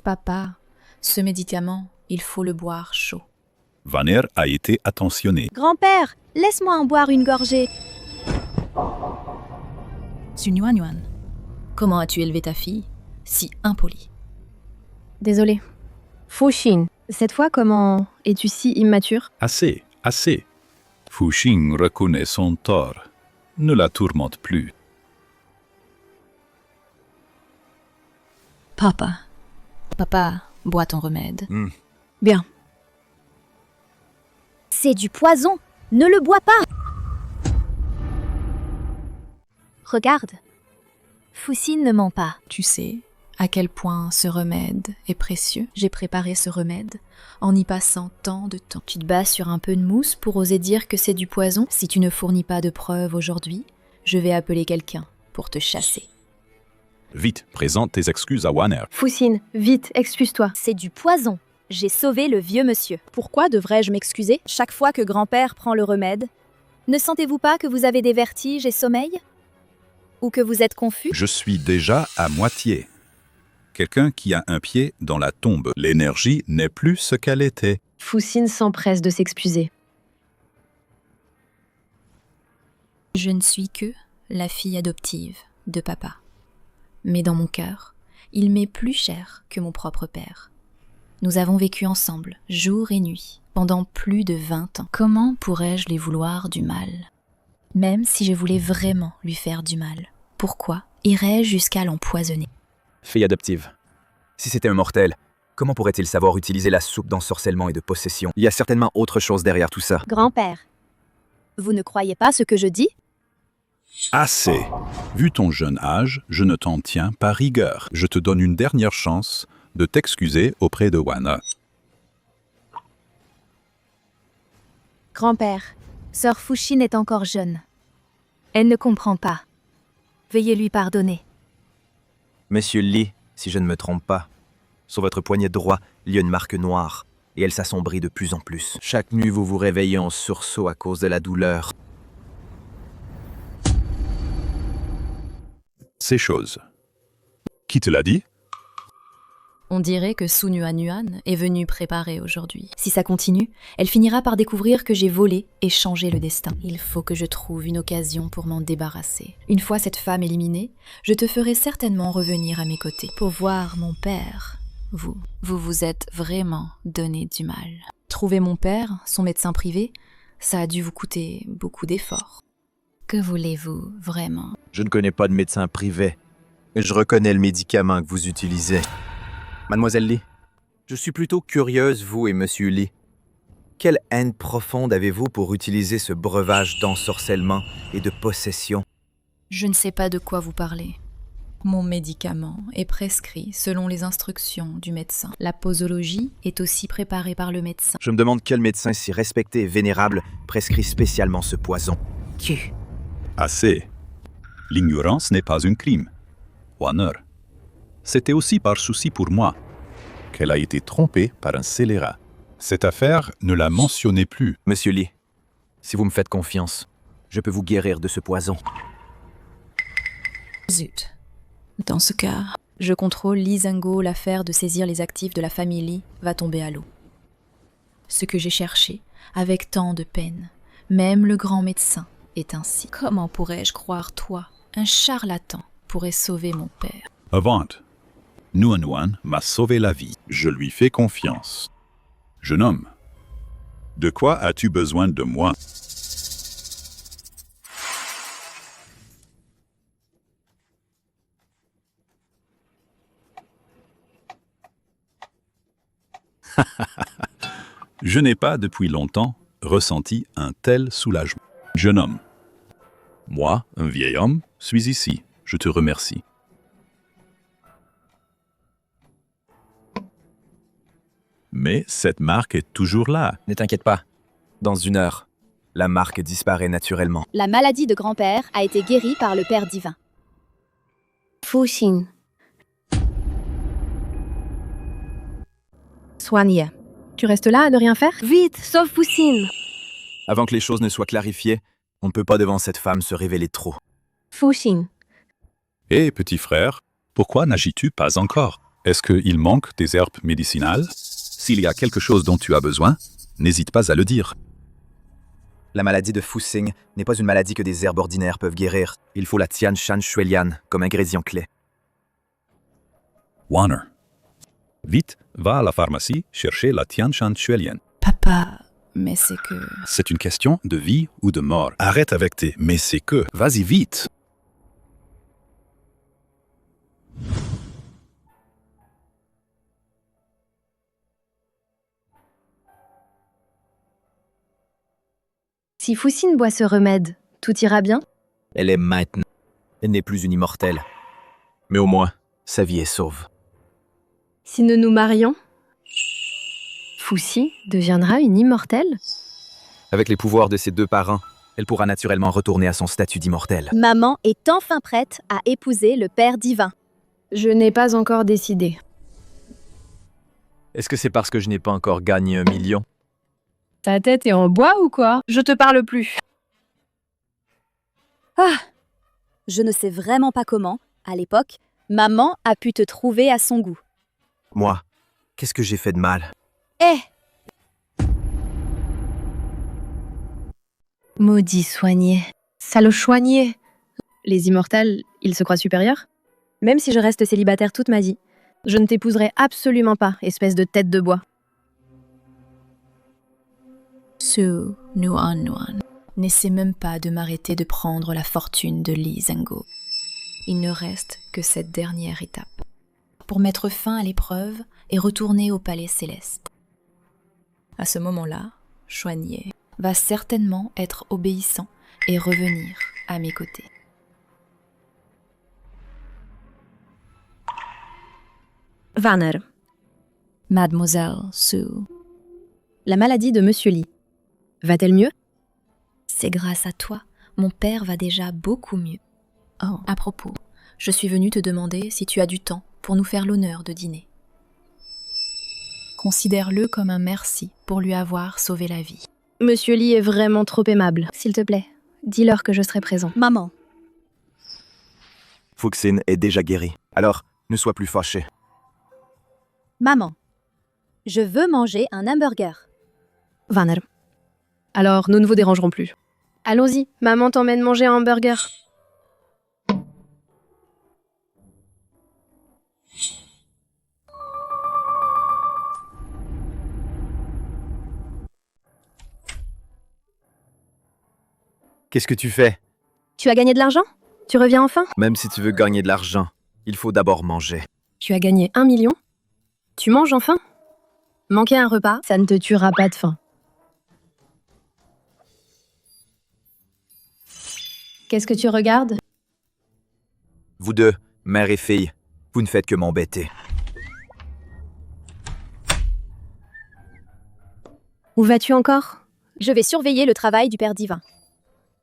Papa, ce médicament, il faut le boire chaud. Wanner a été attentionné. Grand-père, laisse-moi en boire une gorgée. Nuan. Comment as-tu élevé ta fille? Si impoli. Désolée. Fuxin, cette fois, comment es-tu si immature? Assez. Fuxing reconnaît son tort. Ne la tourmente plus. Papa. Papa, bois ton remède. Bien. C'est du poison. Ne le bois pas. Regarde. Fuxin ne ment pas. Tu sais à quel point ce remède est précieux. J'ai préparé ce remède en y passant tant de temps. Tu te bases sur un peu de mousse pour oser dire que c'est du poison? Si tu ne fournis pas de preuves aujourd'hui, je vais appeler quelqu'un pour te chasser. Vite, présente tes excuses à Wanner. Fuxin, vite, excuse-toi. C'est du poison. J'ai sauvé le vieux monsieur. Pourquoi devrais-je m'excuser? Chaque fois que grand-père prend le remède, ne sentez-vous pas que vous avez des vertiges et sommeil? Ou que vous êtes confus? Je suis déjà à moitié. Quelqu'un qui a un pied dans la tombe. L'énergie n'est plus ce qu'elle était. Fuxin s'empresse de s'excuser. Je ne suis que la fille adoptive de papa. Mais dans mon cœur, il m'est plus cher que mon propre père. Nous avons vécu ensemble, jour et nuit, pendant plus de 20 ans. Comment pourrais-je lui vouloir du mal? Même si je voulais vraiment lui faire du mal, pourquoi irais-je jusqu'à l'empoisonner? Fille adoptive. Si c'était un mortel, comment pourrait-il savoir utiliser la soupe d'ensorcellement et de possession? Il y a certainement autre chose derrière tout ça. Grand-père, vous ne croyez pas ce que je dis? Assez. Vu ton jeune âge, je ne t'en tiens pas rigueur. Je te donne une dernière chance de t'excuser auprès de Wanner. Grand-père, sœur Fuxin est encore jeune. Elle ne comprend pas. Veuillez lui pardonner. Monsieur Lee, si je ne me trompe pas, sur votre poignet droit, il y a une marque noire, et elle s'assombrit de plus en plus. Chaque nuit, vous vous réveillez en sursaut à cause de la douleur. Ces choses. Qui te l'a dit? On dirait que Su Nuan est venue préparer aujourd'hui. Si ça continue, elle finira par découvrir que j'ai volé et changé le destin. Il faut que je trouve une occasion pour m'en débarrasser. Une fois cette femme éliminée, je te ferai certainement revenir à mes côtés pour voir mon père. Vous vous êtes vraiment donné du mal. Trouver mon père, son médecin privé, ça a dû vous coûter beaucoup d'efforts. Que voulez-vous vraiment? Je ne connais pas de médecin privé, mais je reconnais le médicament que vous utilisez. Mademoiselle Lee, je suis plutôt curieuse, vous et Monsieur Lee. Quelle haine profonde avez-vous pour utiliser ce breuvage d'ensorcellement et de possession? Je ne sais pas de quoi vous parlez. Mon médicament est prescrit selon les instructions du médecin. La posologie est aussi préparée par le médecin. Je me demande quel médecin si respecté et vénérable prescrit spécialement ce poison. Assez. L'ignorance n'est pas un crime. Wanner, C'était aussi par souci pour moi qu'elle a été trompée par un scélérat. Cette affaire, ne la mentionnez plus. Monsieur Lee, si vous me faites confiance, je peux vous guérir de ce poison. Zut. Dans ce cas, je contrôle Lee Zhengo, l'affaire de saisir les actifs de la famille Lee va tomber à l'eau. Ce que j'ai cherché, avec tant de peine, même le grand médecin est ainsi. Comment pourrais-je croire, toi, un charlatan, pourrait sauver mon père? Avant, Nuan Nuan m'a sauvé la vie. Je lui fais confiance. Jeune homme, de quoi as-tu besoin de moi? Je n'ai pas depuis longtemps ressenti un tel soulagement. Jeune homme, moi, un vieil homme, suis ici. Je te remercie. Mais cette marque est toujours là. Ne t'inquiète pas. Dans 1 heure, la marque disparaît naturellement. La maladie de grand-père a été guérie par le Père divin. Fuxin. Soigne. Tu restes là à ne rien faire? Vite, sauve Fuxin. Avant que les choses ne soient clarifiées, on ne peut pas devant cette femme se révéler trop. Fuxin. Hé, petit frère, pourquoi n'agis-tu pas encore? Est-ce qu'il manque des herbes médicinales? S'il y a quelque chose dont tu as besoin, n'hésite pas à le dire. La maladie de Fuxing n'est pas une maladie que des herbes ordinaires peuvent guérir. Il faut la Tian Shan Shuelian comme ingrédient clé. Warner, vite, va à la pharmacie chercher la Tian Shan Shuelian. Papa, mais c'est que... C'est une question de vie ou de mort. Arrête avec tes « mais c'est que ». Vas-y vite. Si Fuxin boit ce remède, tout ira bien? Elle est maintenant. Elle n'est plus une immortelle. Mais au moins, sa vie est sauve. Si nous nous marions, Fuxi deviendra une immortelle? Avec les pouvoirs de ses 2 parents, elle pourra naturellement retourner à son statut d'immortelle. Maman est enfin prête à épouser le Père divin. Je n'ai pas encore décidé. Est-ce que c'est parce que je n'ai pas encore gagné 1 million? Ta tête est en bois ou quoi? Je te parle plus. Ah! Je ne sais vraiment pas comment, à l'époque, maman a pu te trouver à son goût. Moi, qu'est-ce que j'ai fait de mal? Maudit soigné. Salaud soigné. Les immortels, ils se croient supérieurs? Même si je reste célibataire toute ma vie, je ne t'épouserai absolument pas, espèce de tête de bois. Su Nuan Nuan n'essaie même pas de m'arrêter de prendre la fortune de Lee Zhengo. Il ne reste que cette dernière étape pour mettre fin à l'épreuve et retourner au palais céleste. À ce moment-là, Xuanye va certainement être obéissant et revenir à mes côtés. Vanner. Mademoiselle Su. La maladie de Monsieur Lee. Va-t-elle mieux? C'est grâce à toi. Mon père va déjà beaucoup mieux. Oh, à propos, je suis venue te demander si tu as du temps pour nous faire l'honneur de dîner. Considère-le comme un merci pour lui avoir sauvé la vie. Monsieur Lee est vraiment trop aimable. S'il te plaît, dis-leur que je serai présent. Maman. Fuxin est déjà guérie. Alors, ne sois plus fâchée. Maman, je veux manger un hamburger. Vanner. Alors, nous ne vous dérangerons plus. Allons-y, maman t'emmène manger un hamburger. Qu'est-ce que tu fais? Tu as gagné de l'argent? Tu reviens enfin? Même si tu veux gagner de l'argent, il faut d'abord manger. Tu as gagné 1 million? Tu manges enfin? Manquer un repas, ça ne te tuera pas de faim. Qu'est-ce que tu regardes? Vous deux, mère et fille, vous ne faites que m'embêter. Où vas-tu encore? Je vais surveiller le travail du Père divin.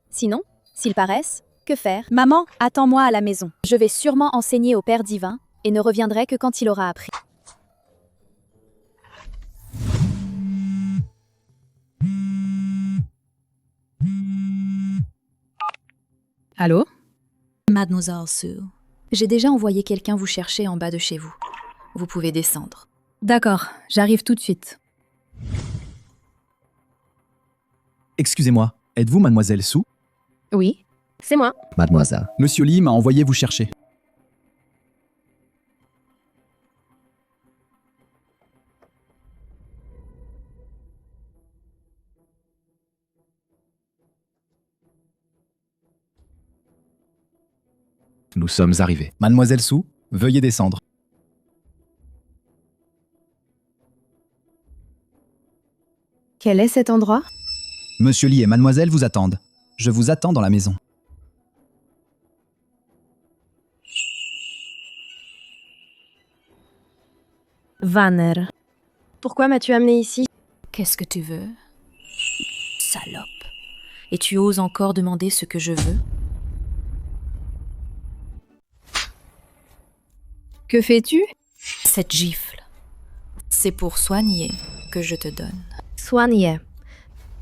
Sinon, s'ils paraissent, que faire? Maman, attends-moi à la maison. Je vais sûrement enseigner au Père divin et ne reviendrai que quand il aura appris. Allô? Mademoiselle Sue. J'ai déjà envoyé quelqu'un vous chercher en bas de chez vous. Vous pouvez descendre. D'accord, j'arrive tout de suite. Excusez-moi, êtes-vous mademoiselle Sue? Oui, c'est moi. Mademoiselle. Monsieur Lee m'a envoyé vous chercher. Nous sommes arrivés. Mademoiselle Sue, veuillez descendre. Quel est cet endroit? Monsieur Lee et mademoiselle vous attendent. Je vous attends dans la maison. Vanner. Pourquoi m'as-tu amené ici? Qu'est-ce que tu veux? Salope. Et tu oses encore demander ce que je veux? Que fais-tu? Cette gifle. C'est pour soigner que je te donne. Soigner.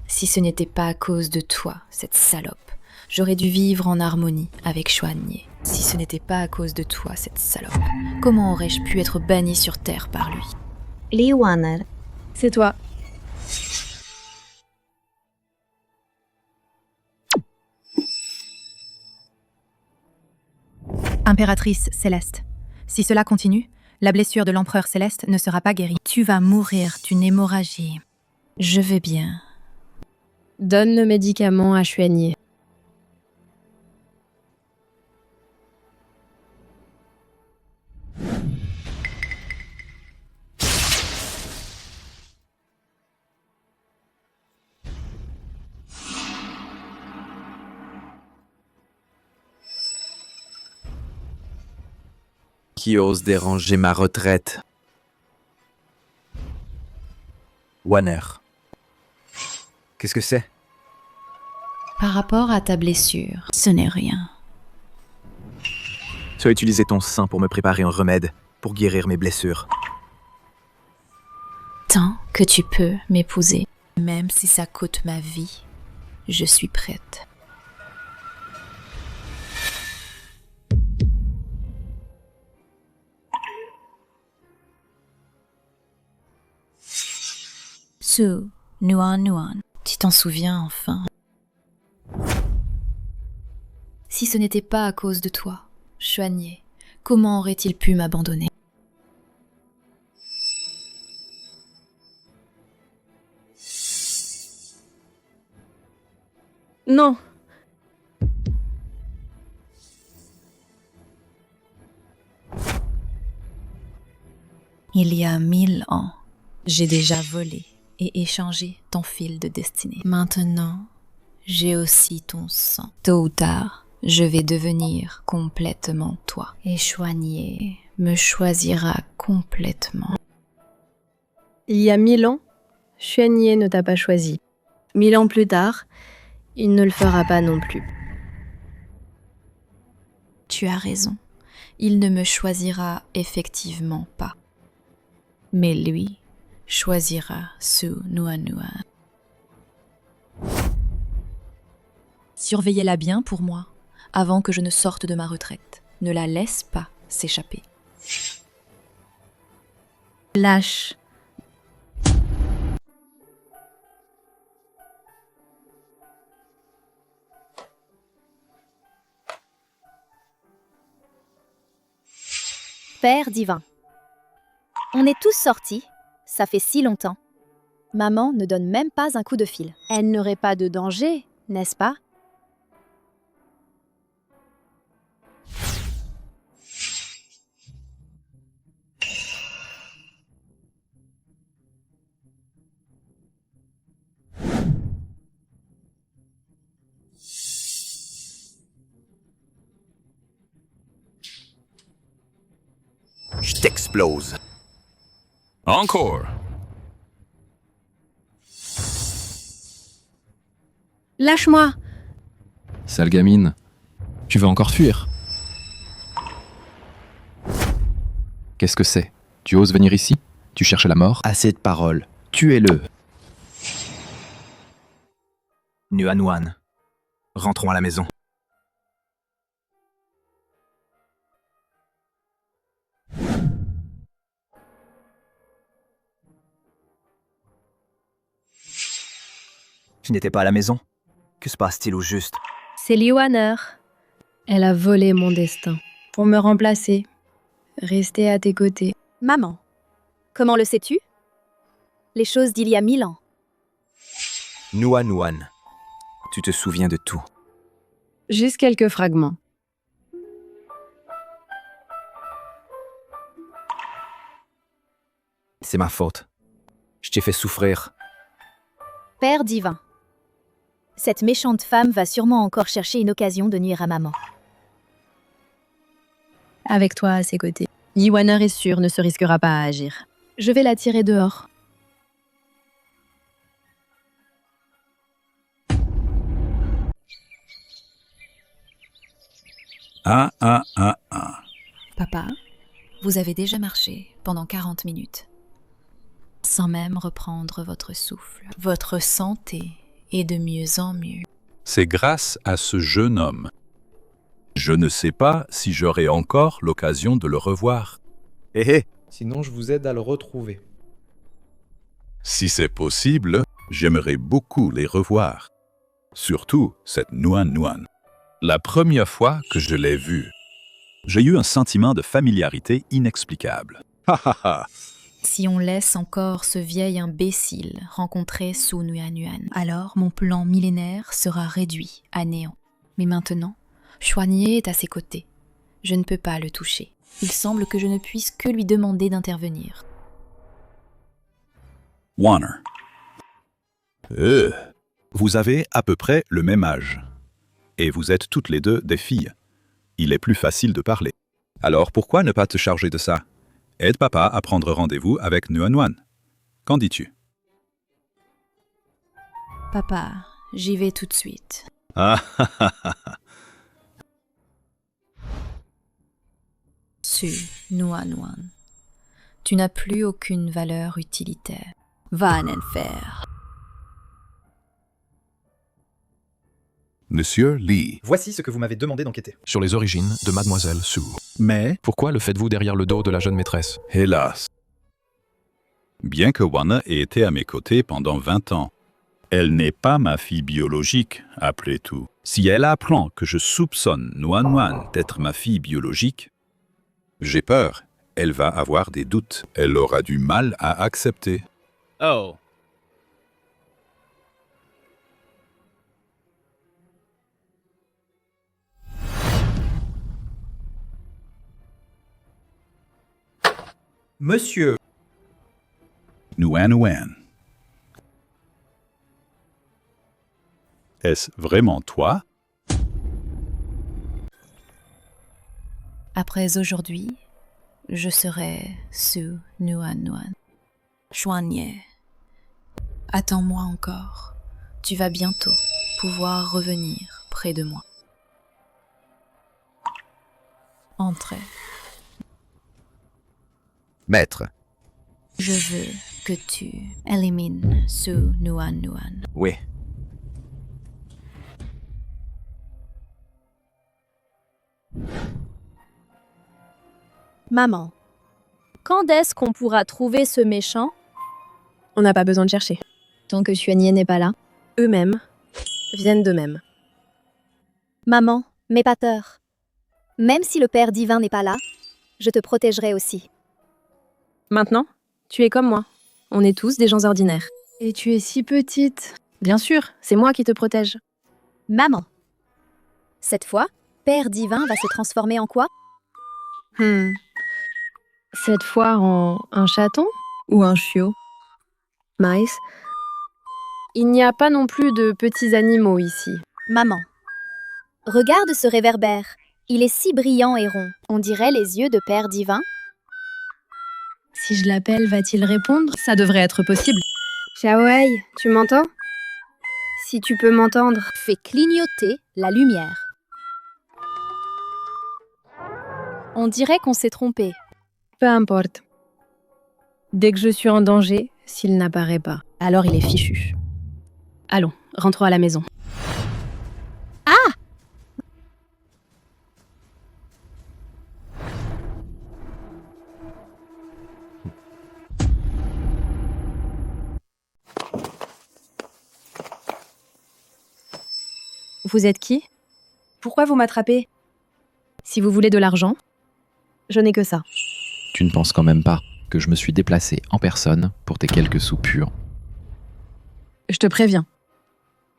Si ce n'était pas à cause de toi, cette salope, j'aurais dû vivre en harmonie avec Soigné. Si ce n'était pas à cause de toi, cette salope, comment aurais-je pu être banni sur Terre par lui? Lee Wanner. C'est toi. Impératrice Céleste, si cela continue, la blessure de l'empereur Céleste ne sera pas guérie. Tu vas mourir d'une hémorragie. Je vais bien. Donne le médicament à Chuanier. Qui ose déranger ma retraite? Wanner. Qu'est-ce que c'est? Par rapport à ta blessure, ce n'est rien. Tu as utilisé ton sang pour me préparer un remède, pour guérir mes blessures. Tant que tu peux m'épouser, même si ça coûte ma vie, je suis prête. Sue, Nuan. Tu t'en souviens enfin? Si ce n'était pas à cause de toi, Soigné, comment aurait-il pu m'abandonner? Non. Il y a 1000 ans, j'ai déjà volé et échangé ton fil de destinée. Maintenant, j'ai aussi ton sang. Tôt ou tard, je vais devenir complètement toi. Et Soigné me choisira complètement. Il y a 1000 ans, Chuanier ne t'a pas choisi. 1000 ans plus tard, il ne le fera pas non plus. Tu as raison. Il ne me choisira effectivement pas. Mais lui choisira Sue Nuan. Surveillez-la bien pour moi, avant que je ne sorte de ma retraite. Ne la laisse pas s'échapper. Lâche. Père divin. On est tous sortis, ça fait si longtemps. Maman ne donne même pas un coup de fil. Elle n'aurait pas de danger, n'est-ce pas? Je t'explose. Encore. Lâche-moi. Sale gamine. Tu veux encore fuir? Qu'est-ce que c'est? Tu oses venir ici? Tu cherches la mort? Assez de paroles. Tuez-le. Nuan Nuan. Rentrons à la maison. Tu n'étais pas à la maison? Que se passe-t-il au juste? C'est Li Wanner. Elle a volé mon destin pour me remplacer. Rester à tes côtés. Maman, comment le sais-tu? Les choses d'il y a 1000 ans. Nuan Nuan. Tu te souviens de tout. Juste quelques fragments. C'est ma faute. Je t'ai fait souffrir. Père divin. Cette méchante femme va sûrement encore chercher une occasion de nuire à maman. Avec toi à ses côtés. Li Wanner est sûr, ne se risquera pas à agir. Je vais la tirer dehors. Papa, vous avez déjà marché pendant 40 minutes, sans même reprendre votre souffle. Votre santé est de mieux en mieux. C'est grâce à ce jeune homme. Je ne sais pas si j'aurai encore l'occasion de le revoir. Sinon, je vous aide à le retrouver. Si c'est possible, j'aimerais beaucoup les revoir. Surtout cette Nuan Nuan. La première fois que je l'ai vue, j'ai eu un sentiment de familiarité inexplicable. Ha ha ha! Si on laisse encore ce vieil imbécile rencontrer Su Nuan Nuan, alors mon plan millénaire sera réduit à néant. Mais maintenant, Xuanye est à ses côtés. Je ne peux pas le toucher. Il semble que je ne puisse que lui demander d'intervenir. Wanner. Vous avez à peu près le même âge. Et vous êtes toutes les deux des filles. Il est plus facile de parler. Alors pourquoi ne pas te charger de ça? Aide papa à prendre rendez-vous avec Nuan Nuan. Qu'en dis-tu? Papa, j'y vais tout de suite. Su Nuan Nuan, tu n'as plus aucune valeur utilitaire. Va en enfer. Monsieur Lee. Voici ce que vous m'avez demandé d'enquêter. Sur les origines de Mademoiselle Su. Mais, Pourquoi le faites-vous derrière le dos de la jeune maîtresse? hélas, bien que Wanner ait été à mes côtés pendant 20 ans, elle n'est pas ma fille biologique, après tout. Si elle apprend que je soupçonne Nuan Nuan d'être ma fille biologique, j'ai peur. Elle va avoir des doutes. Elle aura du mal à accepter. Oh. Monsieur, Nuan Nuan. Est-ce vraiment toi? Après aujourd'hui, je serai Su Nuan Nuan. Xuanye, attends-moi encore. Tu vas bientôt pouvoir revenir près de moi. Entrez. Maître, Je veux que tu élimines Su Nuan Nuan. Oui. Maman, quand est-ce qu'on pourra trouver ce méchant? On n'a pas besoin de chercher. Tant que Xuanye n'est pas là. Eux-mêmes viennent d'eux-mêmes. Maman, n'aie pas peur. Même si le Père divin n'est pas là, je te protégerai aussi. Maintenant, tu es comme moi. On est tous des gens ordinaires. Et tu es si petite. Bien sûr, c'est moi qui te protège. Maman, cette fois, Père divin va se transformer en quoi? Cette fois en un chaton ou un chiot? Maïs, il n'y a pas non plus de petits animaux ici. Maman, regarde ce réverbère. Il est si brillant et rond. On dirait les yeux de Père divin. Si je l'appelle, va-t-il répondre? Ça devrait être possible. Xiaowei, tu m'entends? Si tu peux m'entendre. Fais clignoter la lumière. On dirait qu'on s'est trompé. Peu importe. Dès que je suis en danger, s'il n'apparaît pas, alors il est fichu. Allons, rentrons à la maison. Vous êtes qui? Pourquoi vous m'attrapez? Si vous voulez de l'argent, je n'ai que ça. Tu ne penses quand même pas que je me suis déplacé en personne pour tes quelques sous purs? Je te préviens.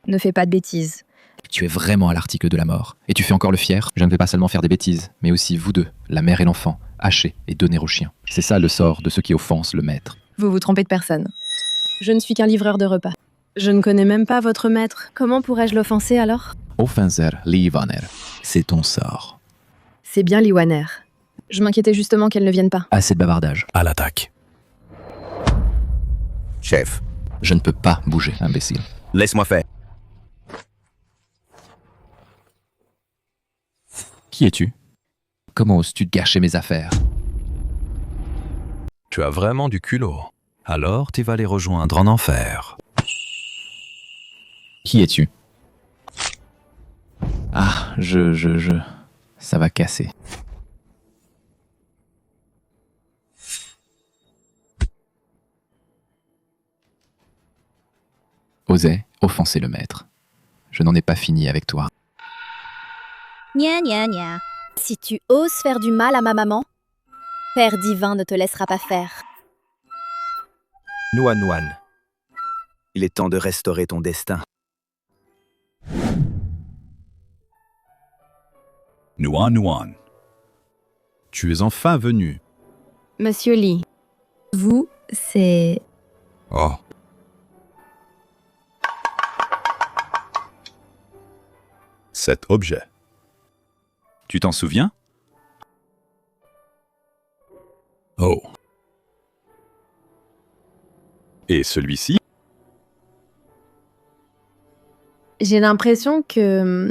Ne fais pas de bêtises. Tu es vraiment à l'article de la mort. Et tu fais encore le fier. Je ne vais pas seulement faire des bêtises, mais aussi vous deux, la mère et l'enfant, hacher et donner aux chiens. C'est ça le sort de ceux qui offensent le maître. Vous vous trompez de personne. Je ne suis qu'un livreur de repas. Je ne connais même pas votre maître. Comment pourrais-je l'offenser alors? Offenser Livaner, c'est ton sort. C'est bien Liwaner. Je m'inquiétais justement qu'elle ne vienne pas. Assez de bavardage. À l'attaque. Chef, Je ne peux pas bouger, imbécile. laisse-moi faire. Qui es-tu? Comment oses-tu gâcher mes affaires? Tu as vraiment du culot. Alors tu vas les rejoindre en enfer. Qui es-tu? Ah, ça va casser. Osais offenser le maître. Je n'en ai pas fini avec toi. Gna gna gna. Si tu oses faire du mal à ma maman, Père divin ne te laissera pas faire. Nuan Nuan. Il est temps de restaurer ton destin. Nuan Nuan. Tu es enfin venu. Monsieur Lee, vous, c'est... Oh. Cet objet. Tu t'en souviens? Oh. Et celui-ci? J'ai l'impression que...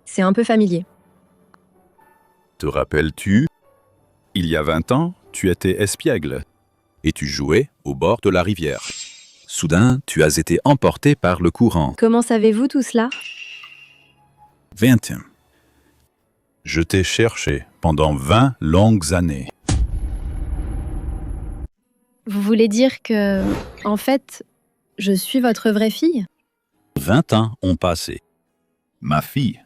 c'est un peu familier. Te rappelles-tu? Il y a 20 ans, tu étais espiègle et tu jouais au bord de la rivière. Soudain, tu as été emporté par le courant. Comment savez-vous tout cela? 20. Je t'ai cherché pendant 20 longues années. Vous voulez dire que... en fait, je suis votre vraie fille? 20 ans ont passé. Ma fille,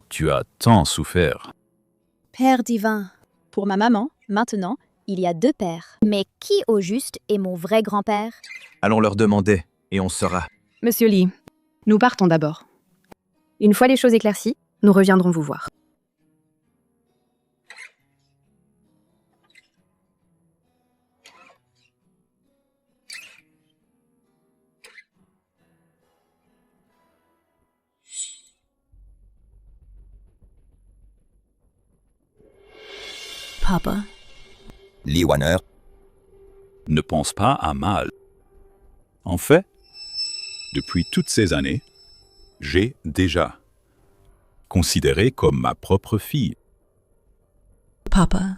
tu as tant souffert. Père divin. Pour ma maman, maintenant, il y a 2 pères. Mais qui au juste est mon vrai grand-père? Allons leur demander, et on saura. Monsieur Lee, nous partons d'abord. Une fois les choses éclaircies, nous reviendrons vous voir. Papa, Lee Warner, Ne pense pas à mal. En fait, depuis toutes ces années, j'ai déjà considéré comme ma propre fille. Papa,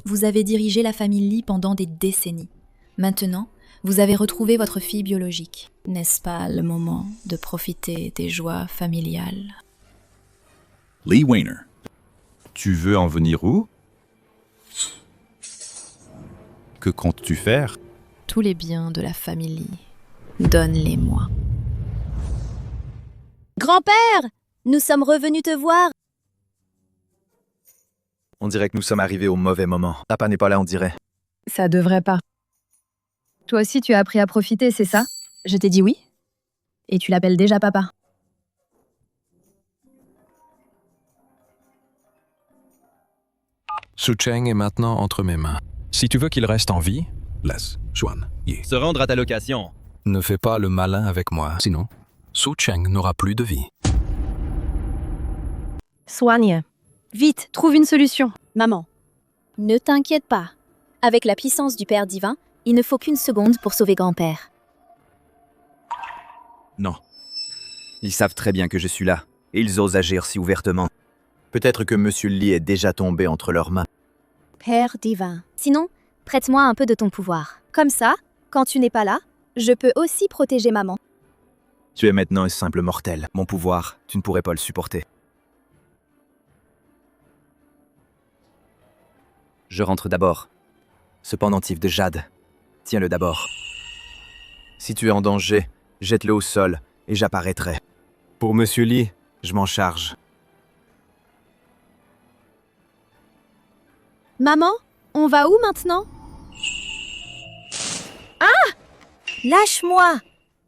vous avez dirigé la famille Lee pendant des décennies. Maintenant, vous avez retrouvé votre fille biologique. N'est-ce pas le moment de profiter des joies familiales? Lee Weiner, tu veux en venir où? Que comptes-tu faire? Tous les biens de la famille Lee, donne-les-moi. Grand-père! Nous sommes revenus te voir. On dirait que nous sommes arrivés au mauvais moment. Papa n'est pas là, on dirait. Ça devrait pas. Toi aussi, tu as appris à profiter, c'est ça? Je t'ai dit oui. Et tu l'appelles déjà papa. Su Cheng est maintenant entre mes mains. Si tu veux qu'il reste en vie, laisse Xuan Yi. Se rendre à ta location. Ne fais pas le malin avec moi, sinon Su Cheng n'aura plus de vie. Soigne. Vite, trouve une solution. Maman, ne t'inquiète pas. Avec la puissance du Père divin, il ne faut qu'une seconde pour sauver grand-père. Non. Ils savent très bien que je suis là, et ils osent agir si ouvertement. Peut-être que Monsieur Lee est déjà tombé entre leurs mains. Père divin. Sinon, prête-moi un peu de ton pouvoir. Comme ça, quand tu n'es pas là, je peux aussi protéger maman. Tu es maintenant un simple mortel. Mon pouvoir, tu ne pourrais pas le supporter. Je rentre d'abord. Ce pendentif de jade, tiens-le d'abord. Si tu es en danger, jette-le au sol et j'apparaîtrai. Pour Monsieur Lee, je m'en charge. Maman, on va où maintenant? Ah! Lâche-moi,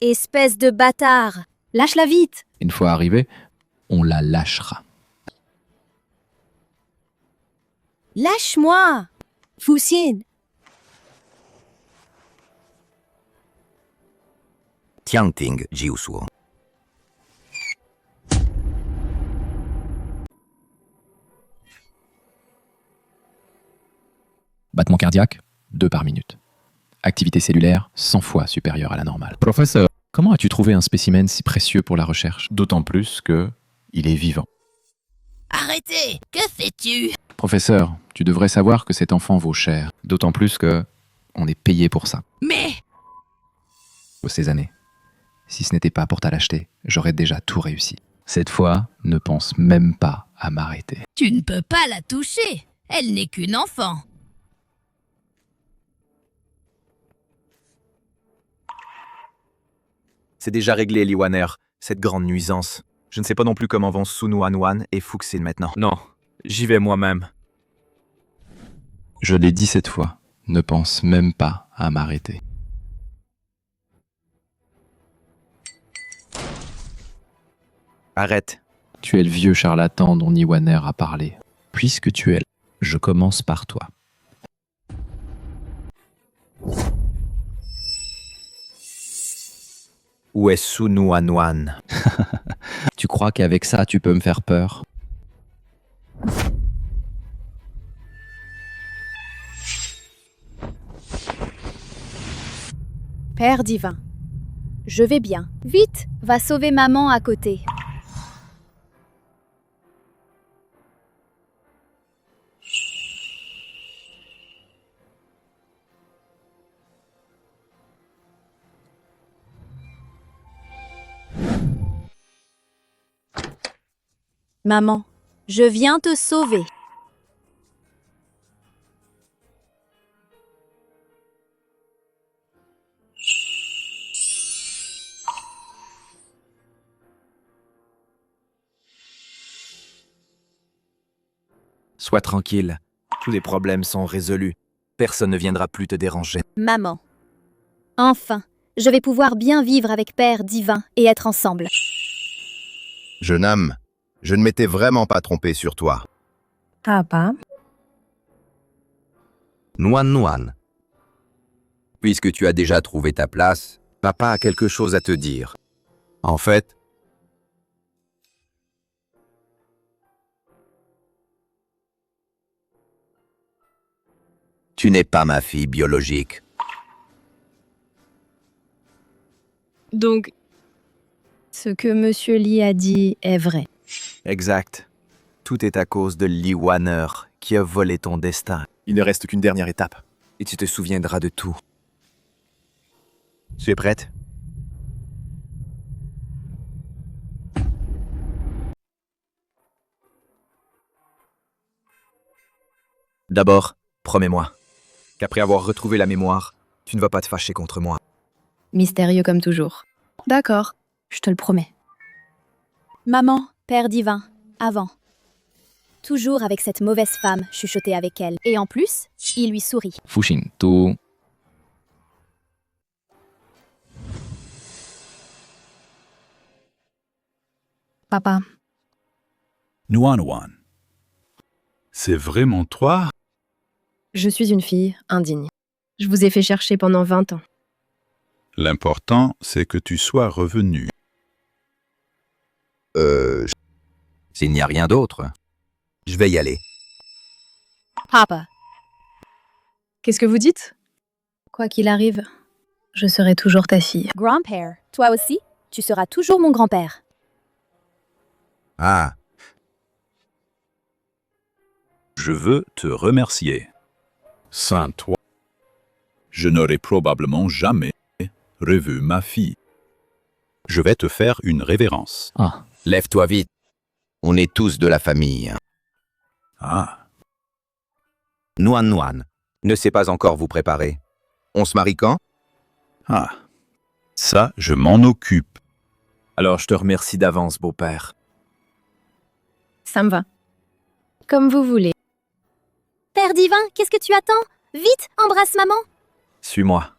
espèce de bâtard! Lâche-la vite! Une fois arrivé, on la lâchera. Lâche-moi! Foussine! Tianting Jiusuo. Battement cardiaque, 2 par minute. Activité cellulaire, 100 fois supérieure à la normale. Professeur, comment as-tu trouvé un spécimen si précieux pour la recherche? D'autant plus que il est vivant. Arrêtez! Que fais-tu? Professeur, tu devrais savoir que cet enfant vaut cher. D'autant plus que on est payé pour ça. Mais... Ces années. Si ce n'était pas pour ta lâcheté, j'aurais déjà tout réussi. Cette fois, ne pense même pas à m'arrêter. Tu ne peux pas la toucher. Elle n'est qu'une enfant. C'est déjà réglé, Lee Wanner, cette grande nuisance. Je ne sais pas non plus comment vont Su Nuan et Fuxin maintenant. Non, j'y vais moi-même. Je l'ai dit cette fois, ne pense même pas à m'arrêter. Arrête. Tu es le vieux charlatan dont Niwaner a parlé. Puisque tu es là, je commence par toi. Où est Su Nuan? Tu crois qu'avec ça, tu peux me faire peur? Père divin. Je vais bien. Vite, va sauver maman à côté. Maman, je viens te sauver. Sois tranquille, tous les problèmes sont résolus. Personne ne viendra plus te déranger. Maman. Enfin, je vais pouvoir bien vivre avec Père divin et être ensemble. Jeune homme, je ne m'étais vraiment pas trompé sur toi. Papa. Nuan. Puisque tu as déjà trouvé ta place, papa a quelque chose à te dire. En fait, tu n'es pas ma fille biologique. Donc, ce que Monsieur Lee a dit est vrai. Exact. Tout est à cause de Lee Wanner qui a volé ton destin. Il ne reste qu'une dernière étape. Et tu te souviendras de tout. Tu es prête? D'abord, promets-moi qu'après avoir retrouvé la mémoire, tu ne vas pas te fâcher contre moi. Mystérieux comme toujours. D'accord, je te le promets. Maman, Père divin, avant. Toujours avec cette mauvaise femme, chuchoter avec elle. Et en plus, il lui sourit. Fushin, tu... Papa. Nuan. C'est vraiment toi? Je suis une fille indigne. Je vous ai fait chercher pendant 20 ans. L'important, c'est que tu sois revenu. S'il n'y a rien d'autre, je vais y aller. Papa. Qu'est-ce que vous dites? Quoi qu'il arrive, je serai toujours ta fille. Grand-père, toi aussi, tu seras toujours mon grand-père. Ah, Je veux te remercier. Sans toi, je n'aurais probablement jamais revu ma fille. Je vais te faire une révérence. Ah. Lève-toi vite. On est tous de la famille. Ah. Nuan Nuan ne sait pas encore vous préparer. On se marie quand? Ah. Ça, je m'en occupe. Alors je te remercie d'avance, beau-père. Ça me va. Comme vous voulez. Père divin, qu'est-ce que tu attends? Vite, embrasse maman. Suis-moi.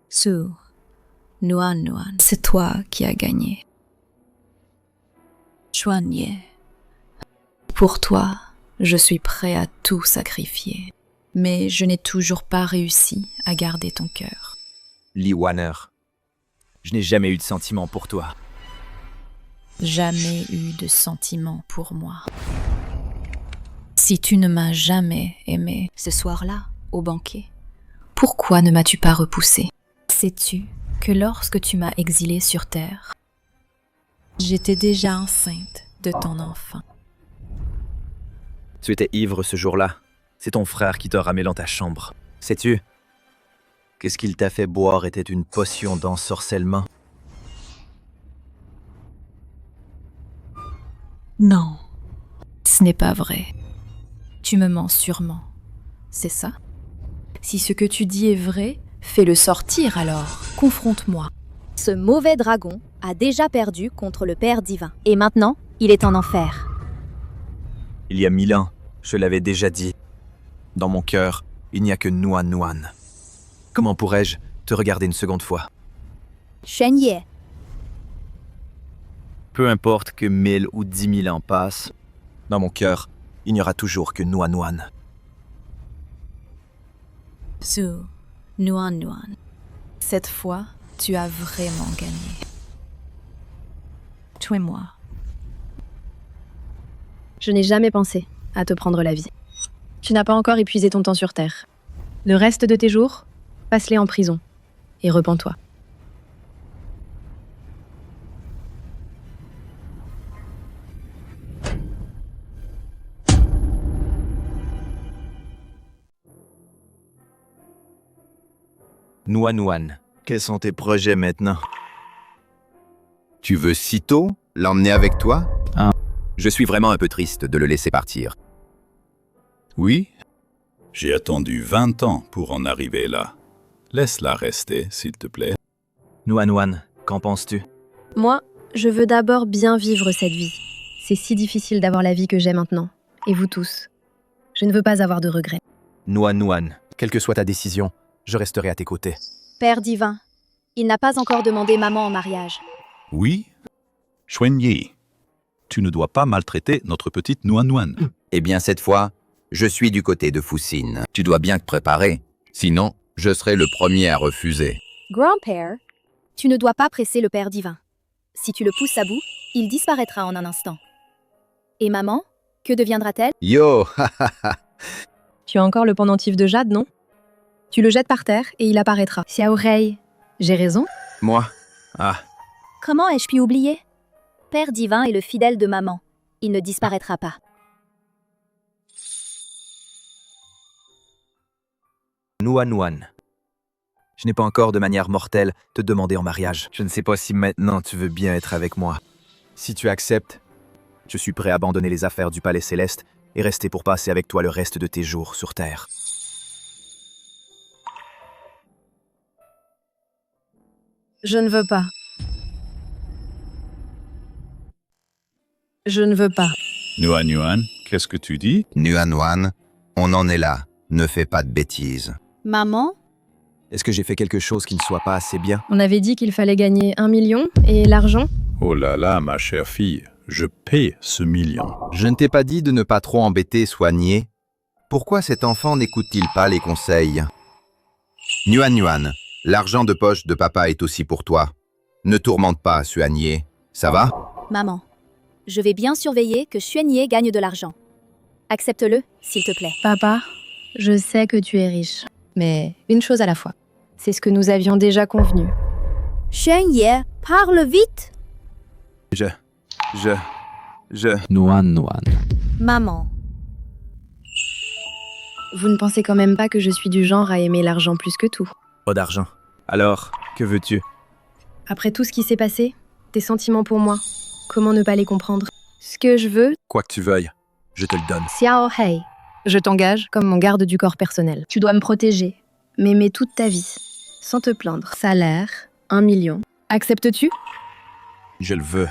Su, Nuan Nuan, c'est toi qui as gagné. Xuanye, pour toi, je suis prêt à tout sacrifier. Mais je n'ai toujours pas réussi à garder ton cœur. Li Wanner, je n'ai jamais eu de sentiment pour toi. Jamais eu de sentiment pour moi. Si tu ne m'as jamais aimé ce soir-là, au banquet, pourquoi ne m'as-tu pas repoussé? Sais-tu que lorsque tu m'as exilée sur terre, j'étais déjà enceinte de ton enfant. Tu étais ivre ce jour-là. C'est ton frère qui t'a ramené dans ta chambre. Sais-tu qu'est-ce qu'il t'a fait boire était une potion d'ensorcellement? Non, ce n'est pas vrai. Tu me mens sûrement. C'est ça? Si ce que tu dis est vrai, fais-le sortir alors. Confronte-moi. Ce mauvais dragon a déjà perdu contre le Père divin. Et maintenant, il est en enfer. Il y a 1000 ans, je l'avais déjà dit. Dans mon cœur, il n'y a que Nuan Nuan. Comment pourrais-je te regarder une seconde fois? Xuanye. Peu importe que 1000 ou 10 000 ans passent, dans mon cœur, il n'y aura toujours que Nuan Nuan. Su, Nuan Nuan, cette fois, tu as vraiment gagné. Tue-moi. Je n'ai jamais pensé à te prendre la vie. Tu n'as pas encore épuisé ton temps sur Terre. Le reste de tes jours, passe-les en prison. Et repens-toi. Nuan Nuan, quels sont tes projets maintenant? Tu veux sitôt l'emmener avec toi? Ah. Je suis vraiment un peu triste de le laisser partir. Oui, j'ai attendu 20 ans pour en arriver là. Laisse-la rester, s'il te plaît. Nuan Nuan, qu'en penses-tu? Moi, je veux d'abord bien vivre cette vie. C'est si difficile d'avoir la vie que j'ai maintenant. Et vous tous. Je ne veux pas avoir de regrets. Nuan Nuan, quelle que soit ta décision, je resterai à tes côtés. Père divin, il n'a pas encore demandé maman en mariage. Oui? Xuanye, tu ne dois pas maltraiter notre petite Nuan Nuan. Eh bien, cette fois, je suis du côté de Fucine. Tu dois bien te préparer. Sinon, je serai le premier à refuser. Grand-père, tu ne dois pas presser le Père divin. Si tu le pousses à bout, il disparaîtra en un instant. Et maman, que deviendra-t-elle? Yo, Tu as encore le pendentif de jade, non? Tu le jettes par terre et il apparaîtra. Xiao Rei, j'ai raison? Moi? Ah, Comment ai-je pu oublier? Père divin est le fidèle de maman. Il ne disparaîtra pas. Nuan Nuan. Je n'ai pas encore de manière mortelle te demander en mariage. Je ne sais pas si maintenant tu veux bien être avec moi. Si tu acceptes, je suis prêt à abandonner les affaires du palais céleste et rester pour passer avec toi le reste de tes jours sur Terre. Je ne veux pas. Je ne veux pas. Nuan Nuan, qu'est-ce que tu dis? Nuan Nuan, on en est là. Ne fais pas de bêtises. Maman? Est-ce que j'ai fait quelque chose qui ne soit pas assez bien? On avait dit qu'il fallait gagner 1 million et l'argent? Oh là là, ma chère fille, je paie ce million. Je ne t'ai pas dit de ne pas trop embêter Soigné. Pourquoi cet enfant n'écoute-t-il pas les conseils? Nuan Nuan, l'argent de poche de papa est aussi pour toi. Ne tourmente pas Soigné. Ça va? Maman, je vais bien surveiller que Xuanye gagne de l'argent. Accepte-le, s'il te plaît. Papa, je sais que tu es riche, mais une chose à la fois. C'est ce que nous avions déjà convenu. Xuanye, parle vite! Nuan Nuan. Maman. Vous ne pensez quand même pas que je suis du genre à aimer l'argent plus que tout? Trop d'argent. Alors, que veux-tu? Après tout ce qui s'est passé, tes sentiments pour moi, comment ne pas les comprendre? Ce que je veux, Quoi que tu veuilles, je te le donne. Xiao Hei, je t'engage comme mon garde du corps personnel. Tu dois me protéger, m'aimer toute ta vie, sans te plaindre. Salaire, 1 million. Acceptes-tu? Je le veux.